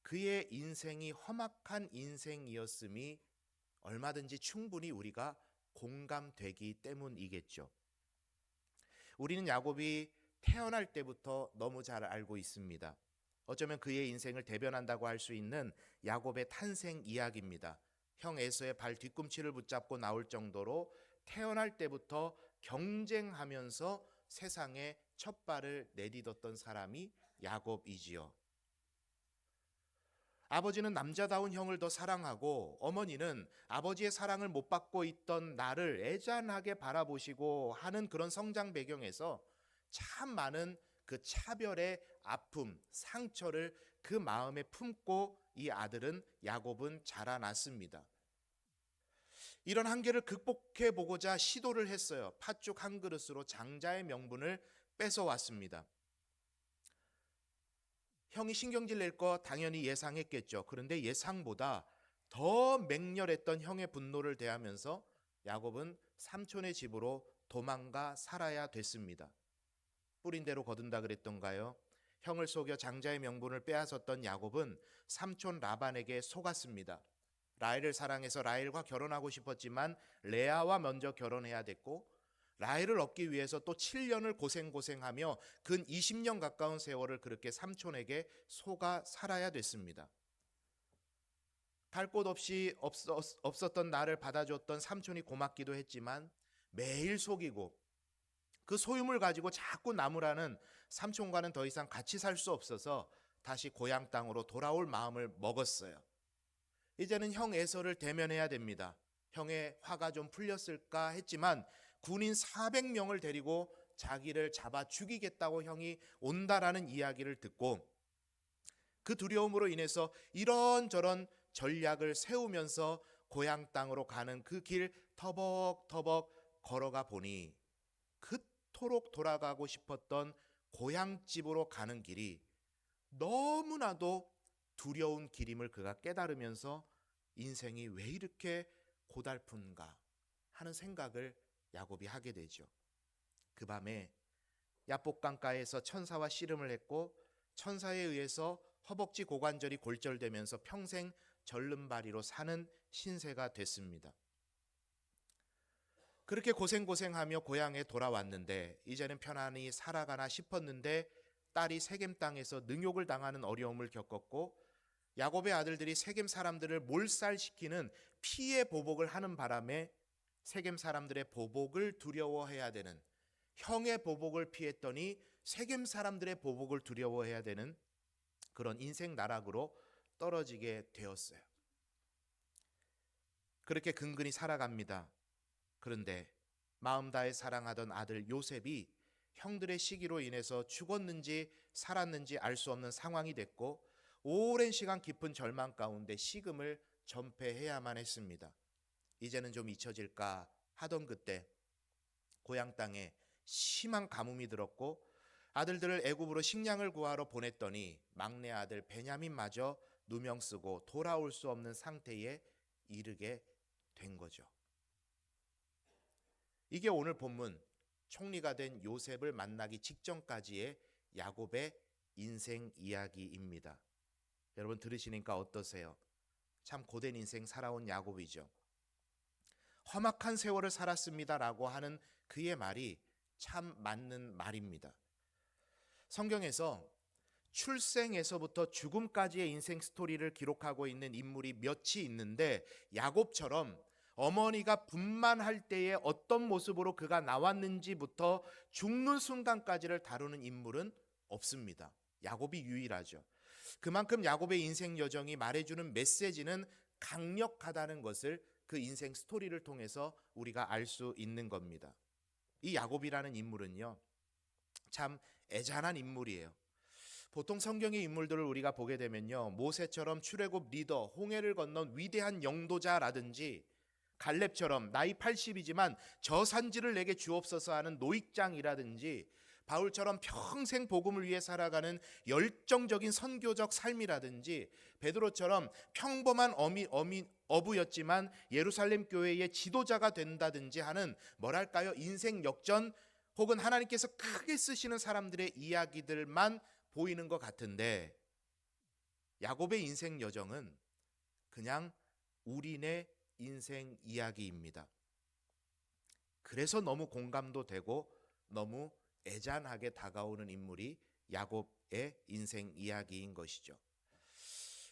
그의 인생이 험악한 인생이었음이 얼마든지 충분히 우리가 공감되기 때문이겠죠. 우리는 야곱이 태어날 때부터 너무 잘 알고 있습니다. 어쩌면 그의 인생을 대변한다고 할 수 있는 야곱의 탄생 이야기입니다. 형 에서의 발 뒤꿈치를 붙잡고 나올 정도로 태어날 때부터 경쟁하면서 세상에 첫 발을 내딛었던 사람이 야곱이지요. 아버지는 남자다운 형을 더 사랑하고 어머니는 아버지의 사랑을 못 받고 있던 나를 애잔하게 바라보시고 하는 그런 성장 배경에서 참 많은 그 차별의 아픔, 상처를 그 마음에 품고 이 아들은 야곱은 자라났습니다. 이런 한계를 극복해 보고자 시도를 했어요. 팥죽 한 그릇으로 장자의 명분을 뺏어왔습니다. 형이 신경질 낼 거 당연히 예상했겠죠. 그런데 예상보다 더 맹렬했던 형의 분노를 대하면서 야곱은 삼촌의 집으로 도망가 살아야 됐습니다. 뿌린 대로 거둔다 그랬던가요? 형을 속여 장자의 명분을 빼앗았던 야곱은 삼촌 라반에게 속았습니다. 라헬을 사랑해서 라헬과 결혼하고 싶었지만 레아와 먼저 결혼해야 됐고, 라헬을 얻기 위해서 또 7년을 고생하며 근 20년 가까운 세월을 그렇게 삼촌에게 속아 살아야 됐습니다. 갈 곳 없이 없었던 나를 받아줬던 삼촌이 고맙기도 했지만 매일 속이고 그 소유물 가지고 자꾸 나무라는 삼촌과는 더 이상 같이 살 수 없어서 다시 고향 땅으로 돌아올 마음을 먹었어요. 이제는 형 에서를 대면해야 됩니다. 형의 화가 좀 풀렸을까 했지만 군인 400명을 데리고 자기를 잡아 죽이겠다고 형이 온다라는 이야기를 듣고 그 두려움으로 인해서 이런저런 전략을 세우면서 고향 땅으로 가는 그 길 터벅터벅 걸어가 보니 그토록 돌아가고 싶었던 고향집으로 가는 길이 너무나도 두려운 길임을 그가 깨달으면서 인생이 왜 이렇게 고달픈가 하는 생각을 야곱이 하게 되죠. 그 밤에 야복강가에서 천사와 씨름을 했고 천사에 의해서 허벅지 고관절이 골절되면서 평생 절름발이로 사는 신세가 됐습니다. 그렇게 고생하며 고향에 돌아왔는데 이제는 편안히 살아가나 싶었는데 딸이 세겜 땅에서 능욕을 당하는 어려움을 겪었고 야곱의 아들들이 세겜 사람들을 몰살시키는 피해 보복을 하는 바람에 세겜 사람들의 보복을 두려워해야 되는, 형의 보복을 피했더니 세겜 사람들의 보복을 두려워해야 되는 그런 인생 나락으로 떨어지게 되었어요. 그렇게 근근히 살아갑니다. 그런데 마음 다해 사랑하던 아들 요셉이 형들의 시기로 인해서 죽었는지 살았는지 알 수 없는 상황이 됐고 오랜 시간 깊은 절망 가운데 식음을 전폐해야만 했습니다. 이제는 좀 잊혀질까 하던 그때 고향 땅에 심한 가뭄이 들었고 아들들을 애굽으로 식량을 구하러 보냈더니 막내 아들 베냐민마저 누명 쓰고 돌아올 수 없는 상태에 이르게 된 거죠. 이게 오늘 본문 총리가 된 요셉을 만나기 직전까지의 야곱의 인생 이야기입니다. 여러분 들으시니까 어떠세요? 참 고된 인생 살아온 야곱이죠. 험악한 세월을 살았습니다라고 하는 그의 말이 참 맞는 말입니다. 성경에서 출생에서부터 죽음까지의 인생 스토리를 기록하고 있는 인물이 몇이 있는데 야곱처럼 어머니가 분만할 때에 어떤 모습으로 그가 나왔는지부터 죽는 순간까지를 다루는 인물은 없습니다. 야곱이 유일하죠. 그만큼 야곱의 인생 여정이 말해주는 메시지는 강력하다는 것을 그 인생 스토리를 통해서 우리가 알 수 있는 겁니다. 이 야곱이라는 인물은요, 참 애잔한 인물이에요. 보통 성경의 인물들을 우리가 보게 되면요, 모세처럼 출애굽 리더, 홍해를 건넌 위대한 영도자라든지 갈렙처럼 나이 80이지만 저 산지를 내게 주옵소서 하는 노익장이라든지 바울처럼 평생 복음을 위해 살아가는 열정적인 선교적 삶이라든지 베드로처럼 평범한 어부였지만 예루살렘 교회의 지도자가 된다든지 하는 뭐랄까요, 인생 역전 혹은 하나님께서 크게 쓰시는 사람들의 이야기들만 보이는 것 같은데 야곱의 인생 여정은 그냥 우리네 인생 이야기입니다. 그래서 너무 공감도 되고 너무 애잔하게 다가오는 인물이 야곱의 인생 이야기인 것이죠.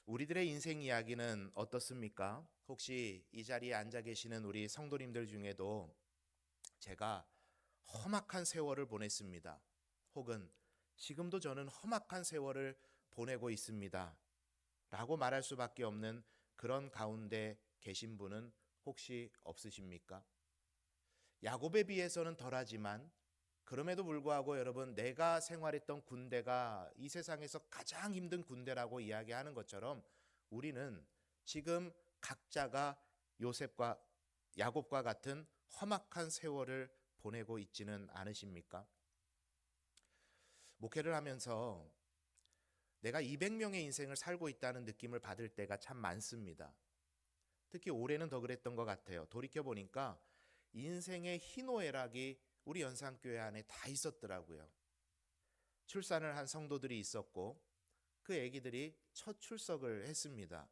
우리들의 인생 이야기는 어떻습니까? 혹시 이 자리에 앉아 계시는 우리 성도님들 중에도 제가 험악한 세월을 보냈습니다. 혹은 지금도 저는 험악한 세월을 보내고 있습니다. 라고 말할 수밖에 없는 그런 가운데 계신 분은 혹시 없으십니까? 야곱에 비해서는 덜하지만 그럼에도 불구하고 여러분, 내가 생활했던 군대가 이 세상에서 가장 힘든 군대라고 이야기하는 것처럼 우리는 지금 각자가 요셉과 야곱과 같은 험악한 세월을 보내고 있지는 않으십니까? 목회를 하면서 내가 200명의 인생을 살고 있다는 느낌을 받을 때가 참 많습니다. 특히 올해는 더 그랬던 것 같아요. 돌이켜보니까 인생의 희노애락이 우리 연산교회 안에 다 있었더라고요. 출산을 한 성도들이 있었고 그 아기들이 첫 출석을 했습니다.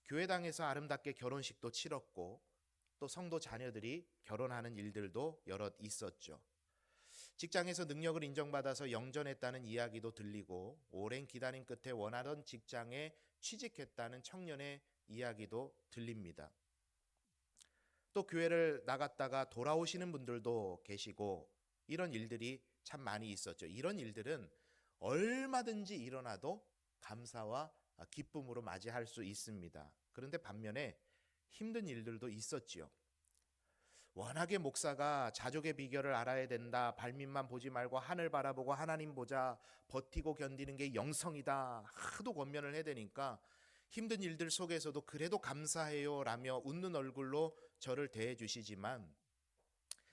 교회당에서 아름답게 결혼식도 치렀고 또 성도 자녀들이 결혼하는 일들도 여럿 있었죠. 직장에서 능력을 인정받아서 영전했다는 이야기도 들리고 오랜 기다림 끝에 원하던 직장에 취직했다는 청년의 이야기도 들립니다. 또 교회를 나갔다가 돌아오시는 분들도 계시고 이런 일들이 참 많이 있었죠. 이런 일들은 얼마든지 일어나도 감사와 기쁨으로 맞이할 수 있습니다. 그런데 반면에 힘든 일들도 있었지요. 워낙에 목사가 자족의 비결을 알아야 된다, 발밑만 보지 말고 하늘 바라보고 하나님 보자, 버티고 견디는 게 영성이다 하도 권면을 해대니까 힘든 일들 속에서도 그래도 감사해요 라며 웃는 얼굴로 저를 대해 주시지만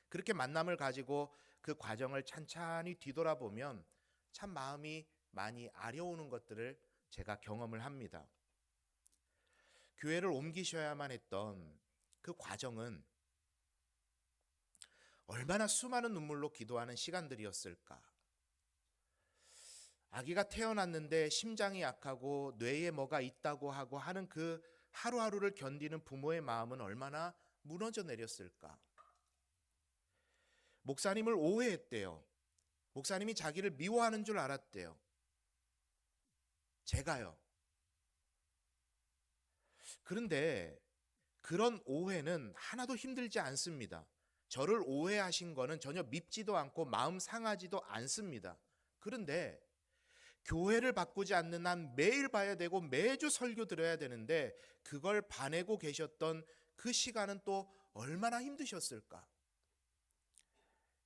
그렇게 만남을 가지고 그 과정을 찬찬히 뒤돌아보면 참 마음이 많이 아려오는 것들을 제가 경험을 합니다. 교회를 옮기셔야만 했던 그 과정은 얼마나 수많은 눈물로 기도하는 시간들이었을까. 아기가 태어났는데 심장이 약하고 뇌에 뭐가 있다고 하고 하는 그 하루하루를 견디는 부모의 마음은 얼마나 무너져 내렸을까. 목사님을 오해했대요. 목사님이 자기를 미워하는 줄 알았대요. 제가요. 그런데 그런 오해는 하나도 힘들지 않습니다. 저를 오해하신 거는 전혀 밉지도 않고 마음 상하지도 않습니다. 그런데 교회를 바꾸지 않는 한 매일 봐야 되고 매주 설교 들어야 되는데 그걸 봐내고 계셨던 그 시간은 또 얼마나 힘드셨을까.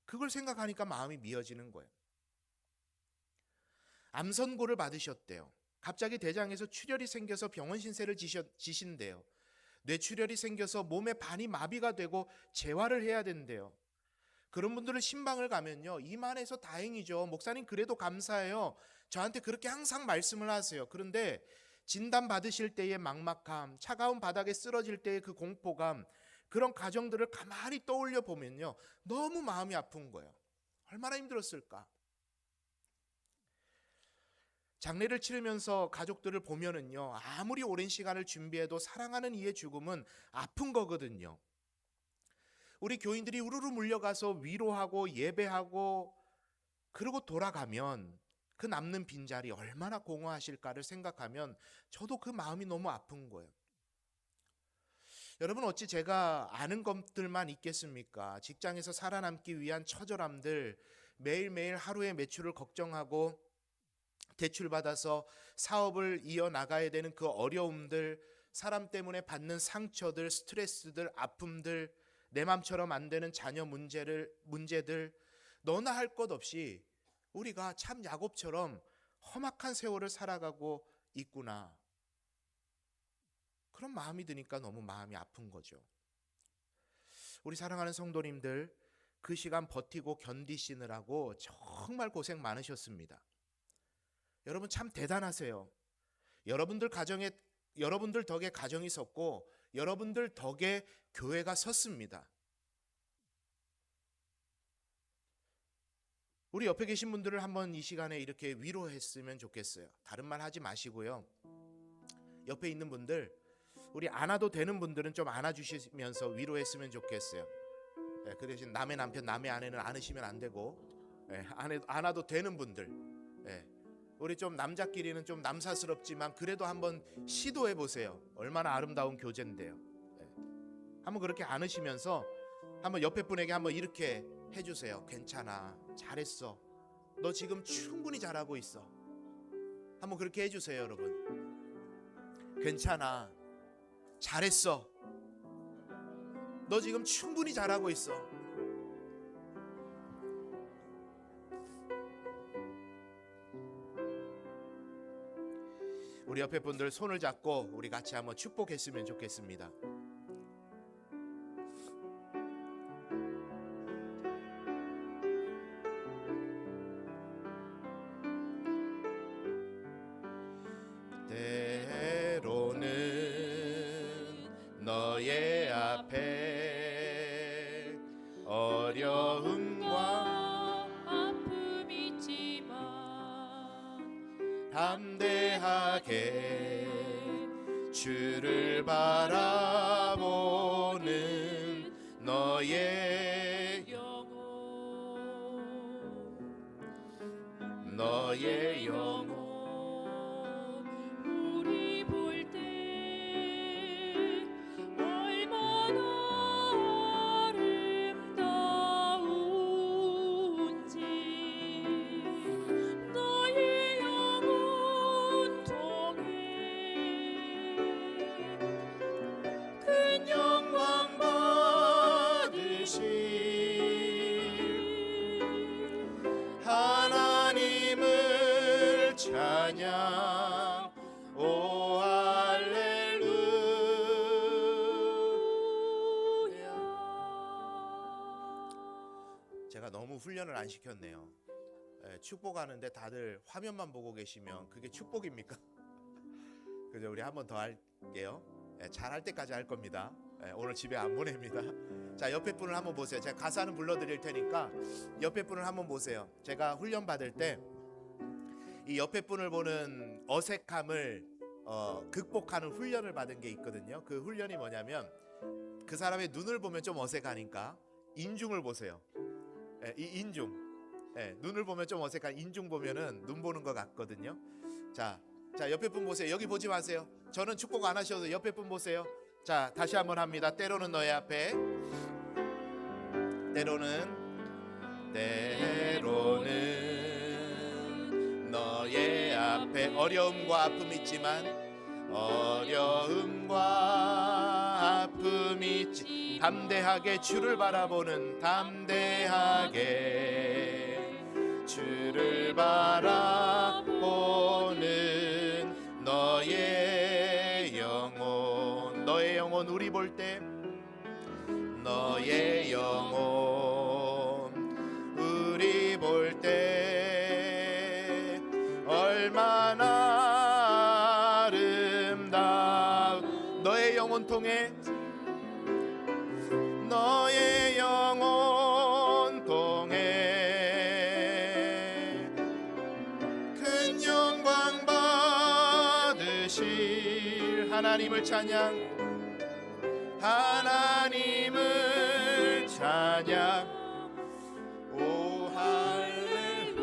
그걸 생각하니까 마음이 미어지는 거예요. 암 선고를 받으셨대요. 갑자기 대장에서 출혈이 생겨서 병원 신세를 지신대요. 뇌출혈이 생겨서 몸의 반이 마비가 되고 재활을 해야 된대요. 그런 분들은 신방을 가면요, 이만해서 다행이죠. 목사님 그래도 감사해요. 저한테 그렇게 항상 말씀을 하세요. 그런데 진단 받으실 때의 막막함, 차가운 바닥에 쓰러질 때의 그 공포감, 그런 가정들을 가만히 떠올려 보면요, 너무 마음이 아픈 거예요. 얼마나 힘들었을까. 장례를 치르면서 가족들을 보면은요, 아무리 오랜 시간을 준비해도 사랑하는 이의 죽음은 아픈 거거든요. 우리 교인들이 우르르 물려가서 위로하고 예배하고 그러고 돌아가면 그 남는 빈자리 얼마나 공허하실까를 생각하면 저도 그 마음이 너무 아픈 거예요. 여러분, 어찌 제가 아는 것들만 있겠습니까? 직장에서 살아남기 위한 처절함들, 매일매일 하루의 매출을 걱정하고 대출받아서 사업을 이어나가야 되는 그 어려움들, 사람 때문에 받는 상처들, 스트레스들, 아픔들, 내 맘처럼 안 되는 자녀 문제들, 너나 할 것 없이 우리가 참 야곱처럼 험악한 세월을 살아가고 있구나, 그런 마음이 드니까 너무 마음이 아픈 거죠. 우리 사랑하는 성도님들, 그 시간 버티고 견디시느라고 정말 고생 많으셨습니다. 여러분 참 대단하세요. 여러분들 덕에 가정이 섰고 여러분들 덕에 교회가 섰습니다. 우리 옆에 계신 분들을 한번 이 시간에 이렇게 위로했으면 좋겠어요. 다른 말 하지 마시고요. 옆에 있는 분들, 우리 안아도 되는 분들은 좀 안아주시면서 위로했으면 좋겠어요. 그 대신 남의 남편, 남의 아내는 안으시면 안 되고, 안아도 되는 분들, 우리 좀 남자끼리는 좀 남사스럽지만 그래도 한번 시도해 보세요. 얼마나 아름다운 교제인데요. 한번 그렇게 안으시면서 한번 옆에 분에게 한번 이렇게 해주세요. 괜찮아, 잘했어, 너 지금 충분히 잘하고 있어. 한번 그렇게 해주세요, 여러분. 괜찮아, 잘했어, 너 지금 충분히 잘하고 있어. 우리 옆에 분들 손을 잡고 우리 같이 한번 축복했으면 좋겠습니다. 때로는 너의 앞에 어려움과 아픔 있지만 담대하게 주를 바라보는 너의 영혼 우리 볼 때 얼마나 아름다운지 너의 영혼 통해 큰 영광 받으실 하나님을 찬양. 오 할렐루야. 제가 너무 훈련을 안 시켰네요. 축복하는데 다들 화면만 보고 계시면 그게 축복입니까? 그죠? 우리 한 번 더 할게요. 잘할 때까지 할 겁니다. 오늘 집에 안 보냅니다. 자, 옆에 분을 한번 보세요. 제가 가사는 불러드릴 테니까 옆에 분을 한번 보세요. 제가 훈련 받을 때 이 옆에 분을 보는 어색함을 극복하는 훈련을 받은 게 있거든요. 그 훈련이 뭐냐면 그 사람의 눈을 보면 좀 어색하니까 인중을 보세요. 이 인중, 눈을 보면 좀 어색한 인중 보면은 눈 보는 것 같거든요. 자, 옆에 분 보세요. 여기 보지 마세요. 저는 축복 안 하셔도 옆에 분 보세요. 자, 다시 한번 합니다. 때로는 너의 앞에, 때로는 너의 앞에 어려움과 아픔이 있지만 어려움과 아픔이 있지 담대하게 주를 바라보는 담대하게 주를 바라보는 너의 영혼 우리 볼 때 너의 영혼 우리 볼 때 얼마나 아름다운 너의 영혼 통해 너의 영혼 통해 큰 영광 받으실 하나님을 찬양 하나님을 찬양 오 할렐루야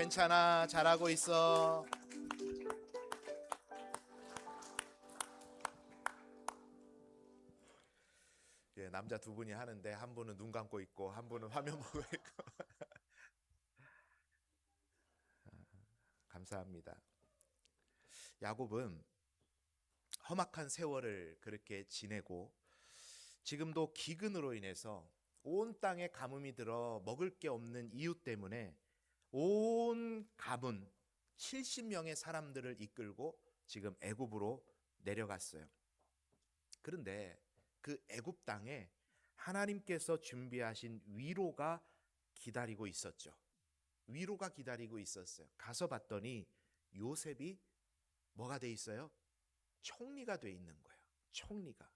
괜찮아. 잘하고 있어. 예, 남자 두 분이 하는데 한 분은 눈 감고 있고 한 분은 화면 보고 있고. 감사합니다. 야곱은 험악한 세월을 그렇게 지내고 지금도 기근으로 인해서 온 땅에 가뭄이 들어 먹을 게 없는 이유 때문에 온 가문 70명의 사람들을 이끌고 지금 애굽으로 내려갔어요. 그런데 그 애굽 땅에 하나님께서 준비하신 위로가 기다리고 있었죠. 위로가 기다리고 있었어요. 가서 봤더니 요셉이 뭐가 돼 있어요? 총리가 돼 있는 거예요. 총리가.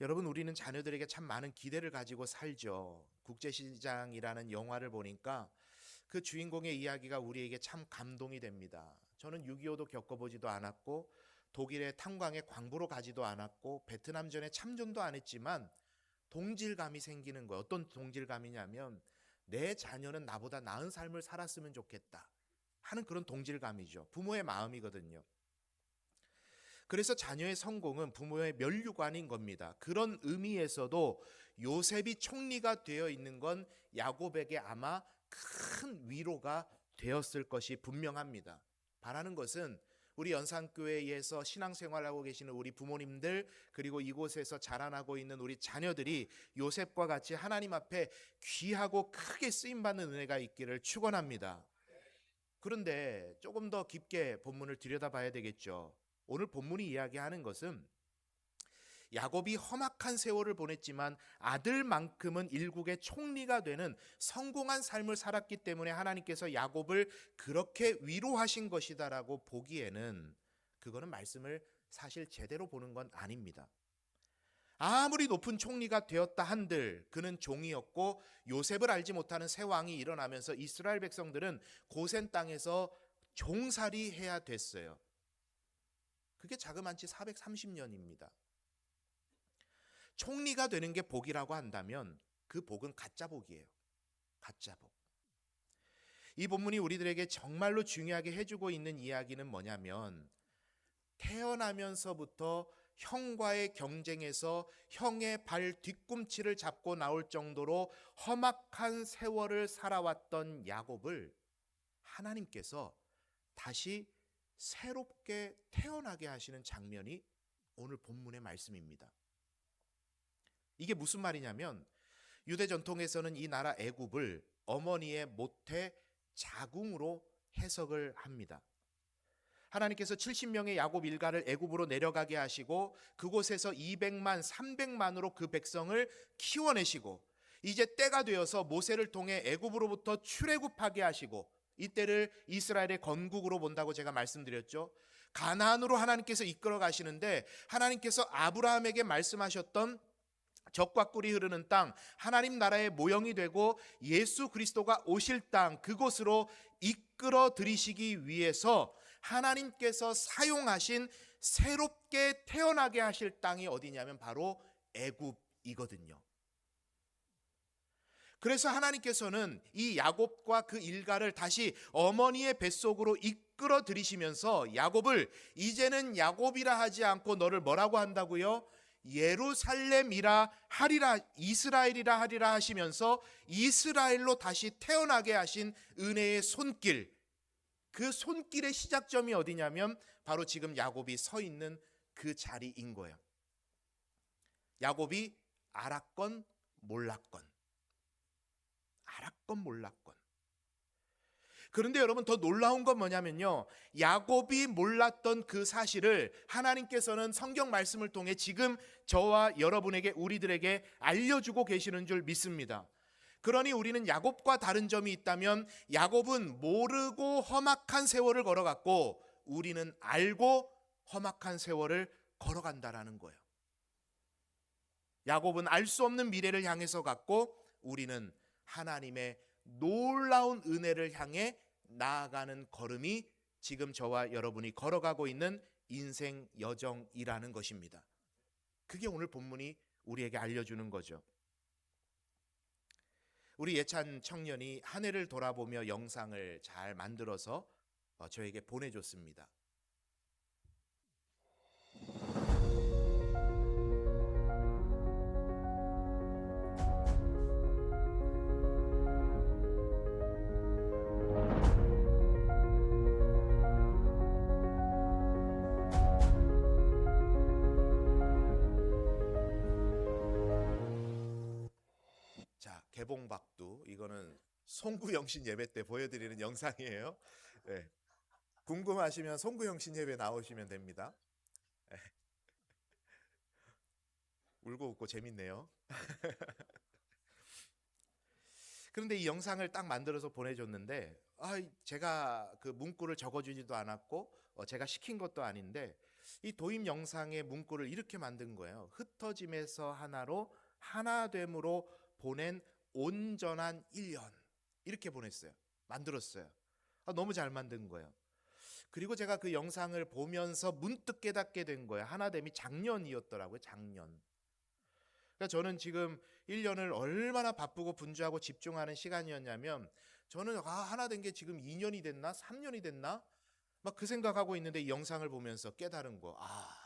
여러분, 우리는 자녀들에게 참 많은 기대를 가지고 살죠. 국제시장이라는 영화를 보니까 그 주인공의 이야기가 우리에게 참 감동이 됩니다. 저는 6.25도 겪어보지도 않았고 독일의 탄광에 광부로 가지도 않았고 베트남전에 참전도 안 했지만 동질감이 생기는 거예요. 어떤 동질감이냐면 내 자녀는 나보다 나은 삶을 살았으면 좋겠다 하는 그런 동질감이죠. 부모의 마음이거든요. 그래서 자녀의 성공은 부모의 면류관인 겁니다. 그런 의미에서도 요셉이 총리가 되어 있는 건 야곱에게 아마 큰 위로가 되었을 것이 분명합니다. 바라는 것은 우리 연산교회에서 신앙생활하고 계시는 우리 부모님들, 그리고 이곳에서 자라나고 있는 우리 자녀들이 요셉과 같이 하나님 앞에 귀하고 크게 쓰임받는 은혜가 있기를 축원합니다. 그런데 조금 더 깊게 본문을 들여다봐야 되겠죠. 오늘 본문이 이야기하는 것은 야곱이 험악한 세월을 보냈지만 아들만큼은 일국의 총리가 되는 성공한 삶을 살았기 때문에 하나님께서 야곱을 그렇게 위로하신 것이다라고 보기에는 그거는 말씀을 사실 제대로 보는 건 아닙니다. 아무리 높은 총리가 되었다 한들 그는 종이었고 요셉을 알지 못하는 새 왕이 일어나면서 이스라엘 백성들은 고센 땅에서 종살이 해야 됐어요. 그게 자그만치 430년입니다. 총리가 되는 게 복이라고 한다면 그 복은 가짜 복이에요. 가짜 복. 이 본문이 우리들에게 정말로 중요하게 해주고 있는 이야기는 뭐냐면 태어나면서부터 형과의 경쟁에서 형의 발 뒤꿈치를 잡고 나올 정도로 험악한 세월을 살아왔던 야곱을 하나님께서 다시 새롭게 태어나게 하시는 장면이 오늘 본문의 말씀입니다. 이게 무슨 말이냐면 유대 전통에서는 이 나라 애굽을 어머니의 모태 자궁으로 해석을 합니다. 하나님께서 70명의 야곱 일가를 애굽으로 내려가게 하시고 그곳에서 200만, 300만으로 그 백성을 키워내시고 이제 때가 되어서 모세를 통해 애굽으로부터 출애굽하게 하시고 이때를 이스라엘의 건국으로 본다고 제가 말씀드렸죠. 가나안으로 하나님께서 이끌어 가시는데 하나님께서 아브라함에게 말씀하셨던 적과 꿀이 흐르는 땅, 하나님 나라의 모형이 되고 예수 그리스도가 오실 땅, 그곳으로 이끌어 들이시기 위해서 하나님께서 사용하신 새롭게 태어나게 하실 땅이 어디냐면 바로 애굽이거든요. 그래서 하나님께서는 이 야곱과 그 일가를 다시 어머니의 뱃속으로 이끌어 들이시면서 야곱을 이제는 야곱이라 하지 않고 너를 뭐라고 한다고요? 예루살렘이라 하리라, 이스라엘이라 하리라 하시면서 이스라엘로 다시 태어나게 하신 은혜의 손길, 그 손길의 시작점이 어디냐면 바로 지금 야곱이 서 있는 그 자리인 거예요. 야곱이 알았건 몰랐건, 알았건 몰랐건. 그런데 여러분 더 놀라운 건 뭐냐면요, 야곱이 몰랐던 그 사실을 하나님께서는 성경 말씀을 통해 지금 저와 여러분에게, 우리들에게 알려주고 계시는 줄 믿습니다. 그러니 우리는 야곱과 다른 점이 있다면 야곱은 모르고 험악한 세월을 걸어갔고 우리는 알고 험악한 세월을 걸어간다라는 거예요. 야곱은 알 수 없는 미래를 향해서 갔고 우리는 하나님의 놀라운 은혜를 향해 나아가는 걸음이 지금 저와 여러분이 걸어가고 있는 인생 여정이라는 것입니다. 그게 오늘 본문이 우리에게 알려주는 거죠. 우리 예찬 청년이 한 해를 돌아보며 영상을 잘 만들어서 저에게 보내줬습니다. 자, 개봉박두, 이거는 송구영신 예배 때 보여드리는 영상이에요. 네. 궁금하시면 송구영신 예배 나오시면 됩니다. 네. 울고 웃고 재밌네요. 그런데 이 영상을 딱 만들어서 보내줬는데 제가 그 문구를 적어주지도 않았고 제가 시킨 것도 아닌데 이 도입 영상의 문구를 이렇게 만든 거예요. 흩어짐에서 하나로 하나됨으로 보낸 온전한 1년, 이렇게 보냈어요. 만들었어요. 너무 잘 만든 거예요. 그리고 제가 그 영상을 보면서 문득 깨닫게 된 거예요. 하나됨이 작년이었더라고요. 작년. 그러니까 저는 지금 1년을 얼마나 바쁘고 분주하고 집중하는 시간이었냐면, 저는 하나 된 게 지금 2년이 됐나 3년이 됐나 막 그 생각하고 있는데, 이 영상을 보면서 깨달은 거,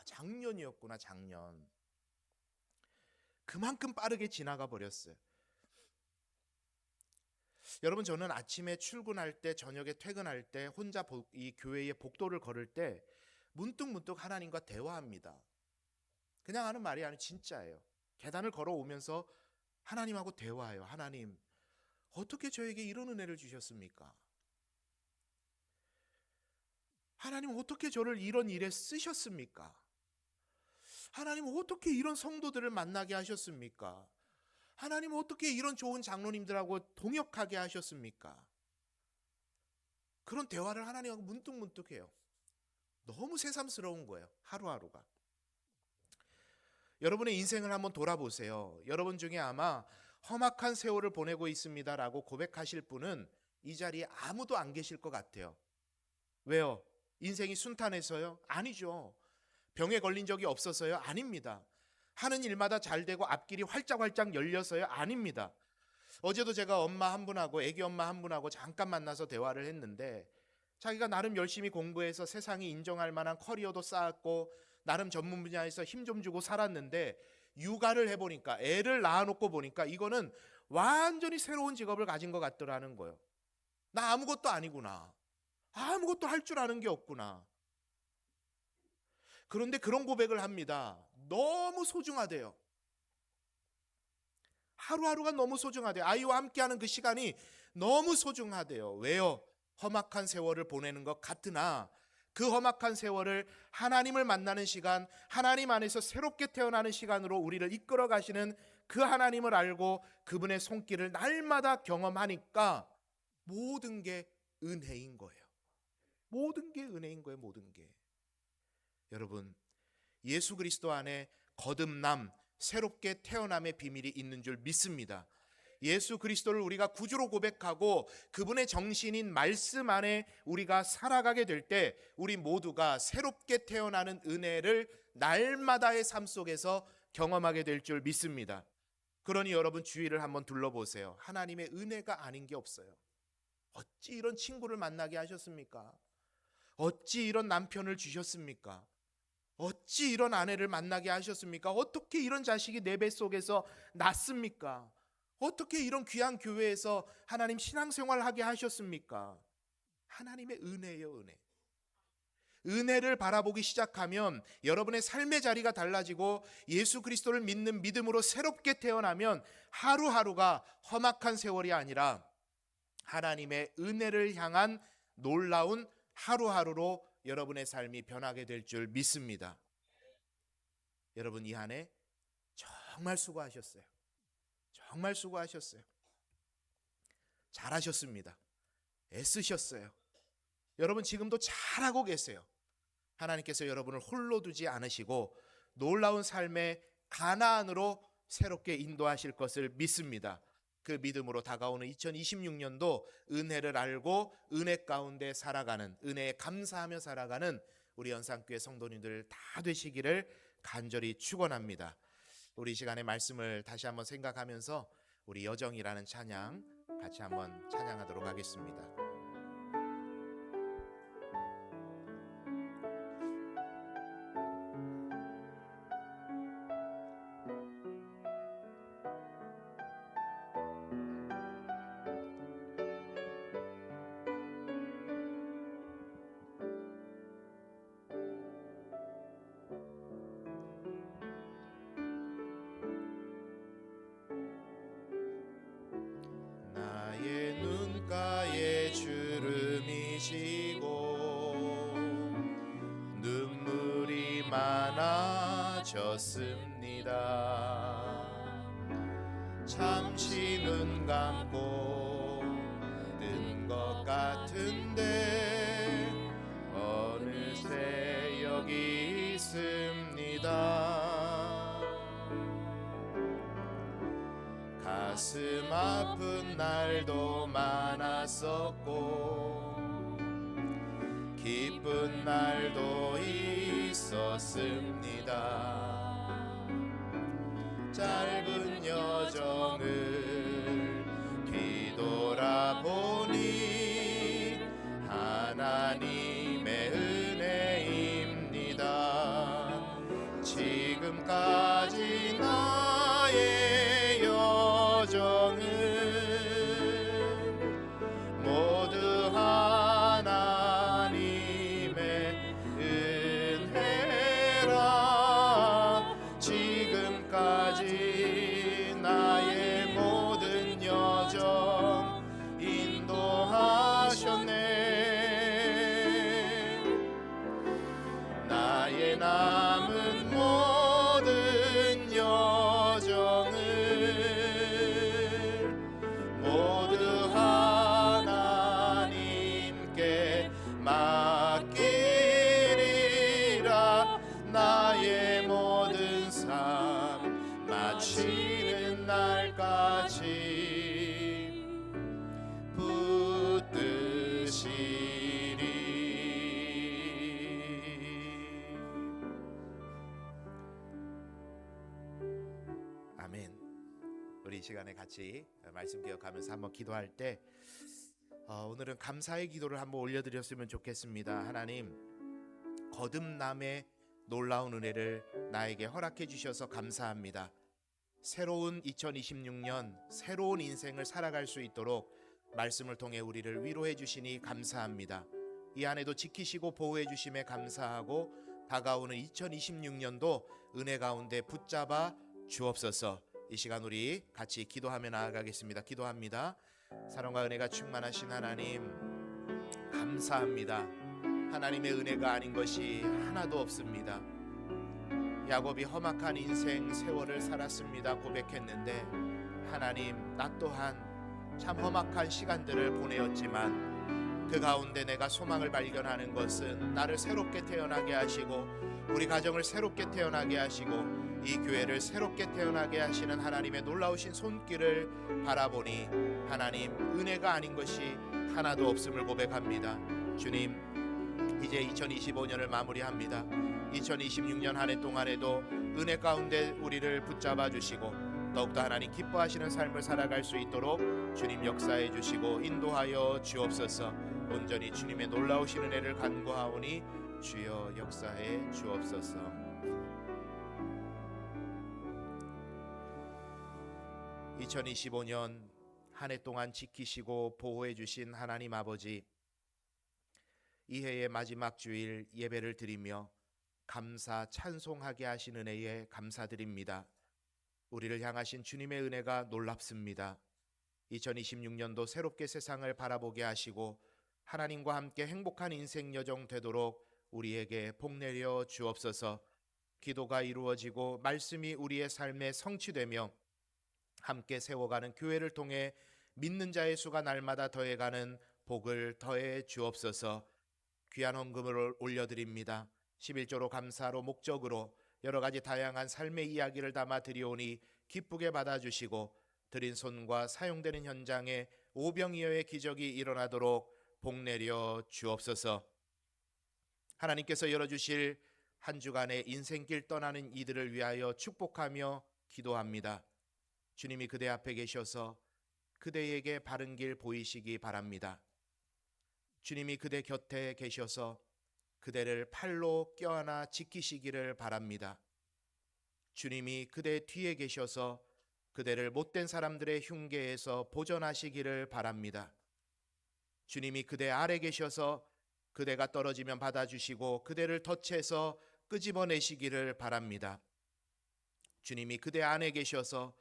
작년이었구나. 작년. 그만큼 빠르게 지나가 버렸어요. 여러분, 저는 아침에 출근할 때, 저녁에 퇴근할 때, 혼자 이 교회의 복도를 걸을 때 문득 하나님과 대화합니다. 그냥 하는 말이 아니고 진짜예요. 계단을 걸어오면서 하나님하고 대화해요. 하나님, 어떻게 저에게 이런 은혜를 주셨습니까? 하나님, 어떻게 저를 이런 일에 쓰셨습니까? 하나님, 어떻게 이런 성도들을 만나게 하셨습니까? 하나님, 어떻게 이런 좋은 장로님들하고 동역하게 하셨습니까? 그런 대화를 하나님하고 문득 해요. 너무 새삼스러운 거예요. 하루하루가. 여러분의 인생을 한번 돌아보세요. 여러분 중에 아마 험악한 세월을 보내고 있습니다라고 고백하실 분은 이 자리에 아무도 안 계실 것 같아요. 왜요? 인생이 순탄해서요? 아니죠. 병에 걸린 적이 없어서요? 아닙니다. 하는 일마다 잘 되고 앞길이 활짝활짝 열려서요? 아닙니다. 어제도 제가 엄마 한 분하고, 애기 엄마 한 분하고 잠깐 만나서 대화를 했는데, 자기가 나름 열심히 공부해서 세상이 인정할 만한 커리어도 쌓았고 나름 전문 분야에서 힘 좀 주고 살았는데, 육아를 해보니까, 애를 낳아놓고 보니까 이거는 완전히 새로운 직업을 가진 것 같더라는 거예요. 나 아무것도 아니구나. 아무것도 할 줄 아는 게 없구나. 그런데 그런 고백을 합니다. 너무 소중하대요. 하루하루가 너무 소중하대요. 아이와 함께하는 그 시간이 너무 소중하대요. 왜요? 험악한 세월을 보내는 것 같으나 그 험악한 세월을 하나님을 만나는 시간, 하나님 안에서 새롭게 태어나는 시간으로 우리를 이끌어 가시는 그 하나님을 알고 그분의 손길을 날마다 경험하니까 모든 게 은혜인 거예요. 모든 게 은혜인 거예요. 모든 게. 여러분, 예수 그리스도 안에 거듭남, 새롭게 태어남의 비밀이 있는 줄 믿습니다. 예수 그리스도를 우리가 구주로 고백하고 그분의 정신인 말씀 안에 우리가 살아가게 될 때 우리 모두가 새롭게 태어나는 은혜를 날마다의 삶 속에서 경험하게 될 줄 믿습니다. 그러니 여러분, 주위를 한번 둘러보세요. 하나님의 은혜가 아닌 게 없어요. 어찌 이런 친구를 만나게 하셨습니까? 어찌 이런 남편을 주셨습니까? 어찌 이런 아내를 만나게 하셨습니까? 어떻게 이런 자식이 내 뱃속에서 났습니까? 어떻게 이런 귀한 교회에서 하나님 신앙생활하게 하셨습니까? 하나님의 은혜예요, 은혜. 은혜를 바라보기 시작하면 여러분의 삶의 자리가 달라지고 예수 그리스도를 믿는 믿음으로 새롭게 태어나면 하루하루가 험악한 세월이 아니라 하나님의 은혜를 향한 놀라운 하루하루로 여러분의 삶이 변하게 될 줄 믿습니다. 여러분, 이 한 해 정말 수고하셨어요. 정말 수고하셨어요. 잘하셨습니다. 애쓰셨어요. 여러분, 지금도 잘하고 계세요. 하나님께서 여러분을 홀로 두지 않으시고 놀라운 삶의 가나안으로 새롭게 인도하실 것을 믿습니다. 그 믿음으로 다가오는 2026년도 은혜를 알고 은혜 가운데 살아가는, 은혜에 감사하며 살아가는 우리 연산교회 성도님들 다 되시기를 간절히 축원합니다. 우리 이 시간의 말씀을 다시 한번 생각하면서 우리 여정이라는 찬양 같이 한번 찬양하도록 하겠습니다. 나의 눈가에 주름이 지고 눈물이 많아졌습니다. 잠시 눈 감고 뜬 것 같은데 어느새 여기 있습니다. 가슴 아픈 날도 많았었고 기쁜 날도 있었습니다. 짧은 여정을 뒤돌아보니 하나님의 은혜입니다. 지금까지 나의 여정은 모두 하나님의 은혜라. 지금까지 나의 모든 여정 인도하셨네. 나의 남은 모든 여정을 모두 하나님께 맡기리라. 나의 모든 삶 마치는 날까지 붙드시리. 아멘. 우리 이 시간에 같이 말씀 기억하면서 한번 기도할 때 오늘은 감사의 기도를 한번 올려드렸으면 좋겠습니다. 하나님, 거듭남의 놀라운 은혜를 나에게 허락해 주셔서 감사합니다. 새로운 2026년 새로운 인생을 살아갈 수 있도록 말씀을 통해 우리를 위로해 주시니 감사합니다. 이 안에도 지키시고 보호해 주심에 감사하고 다가오는 2026년도 은혜 가운데 붙잡아 주옵소서. 이 시간 우리 같이 기도하며 나아가겠습니다. 기도합니다. 사랑과 은혜가 충만하신 하나님, 감사합니다. 하나님의 은혜가 아닌 것이 하나도 없습니다. 야곱이 험악한 인생 세월을 살았습니다 고백했는데, 하나님, 나 또한 참 험악한 시간들을 보내었지만 그 가운데 내가 소망을 발견하는 것은 나를 새롭게 태어나게 하시고 우리 가정을 새롭게 태어나게 하시고 이 교회를 새롭게 태어나게 하시는 하나님의 놀라우신 손길을 바라보니 하나님, 은혜가 아닌 것이 하나도 없음을 고백합니다. 주님, 이제 2025년을 마무리합니다. 2026년 한 해 동안에도 은혜 가운데 우리를 붙잡아 주시고 더욱더 하나님 기뻐하시는 삶을 살아갈 수 있도록 주님 역사해 주시고 인도하여 주옵소서. 온전히 주님의 놀라우신 은혜를 간구하오니 주여 역사해 주옵소서. 2025년 한 해 동안 지키시고 보호해 주신 하나님 아버지, 이 해의 마지막 주일 예배를 드리며 감사 찬송하게 하신 은혜에 감사드립니다. 우리를 향하신 주님의 은혜가 놀랍습니다. 2026년도 새롭게 세상을 바라보게 하시고 하나님과 함께 행복한 인생 여정 되도록 우리에게 복내려 주옵소서. 기도가 이루어지고 말씀이 우리의 삶에 성취되며 함께 세워가는 교회를 통해 믿는 자의 수가 날마다 더해가는 복을 더해 주옵소서. 귀한 헌금을 올려드립니다. 11조로 감사로 목적으로 여러 가지 다양한 삶의 이야기를 담아 드리오니 기쁘게 받아주시고 드린 손과 사용되는 현장에 오병이어의 기적이 일어나도록 복내려 주옵소서. 하나님께서 열어주실 한 주간의 인생길 떠나는 이들을 위하여 축복하며 기도합니다. 주님이 그대 앞에 계셔서 그대에게 바른 길 보이시기 바랍니다. 주님이 그대 곁에 계셔서 그대를 팔로 껴안아 지키시기를 바랍니다. 주님이 그대 뒤에 계셔서 그대를 못된 사람들의 흉계에서 보존하시기를 바랍니다. 주님이 그대 아래 계셔서 그대가 떨어지면 받아주시고 그대를 덫에서 끄집어내시기를 바랍니다. 주님이 그대 안에 계셔서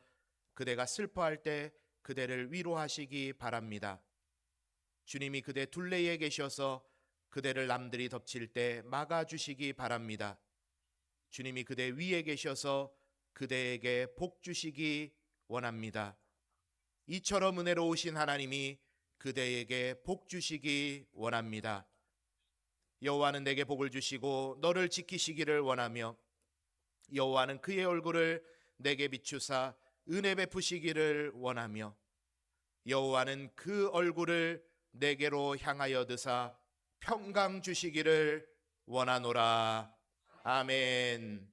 그대가 슬퍼할 때 그대를 위로하시기 바랍니다. 주님이 그대 둘레에 계셔서 그대를 남들이 덮칠 때 막아주시기 바랍니다. 주님이 그대 위에 계셔서 그대에게 복 주시기 원합니다. 이처럼 은혜로우신 하나님이 그대에게 복 주시기 원합니다. 여호와는 내게 복을 주시고 너를 지키시기를 원하며 여호와는 그의 얼굴을 내게 비추사 은혜 베푸시기를 원하며 여호와는 그 얼굴을 내게로 향하여 드사 평강 주시기를 원하노라. 아멘.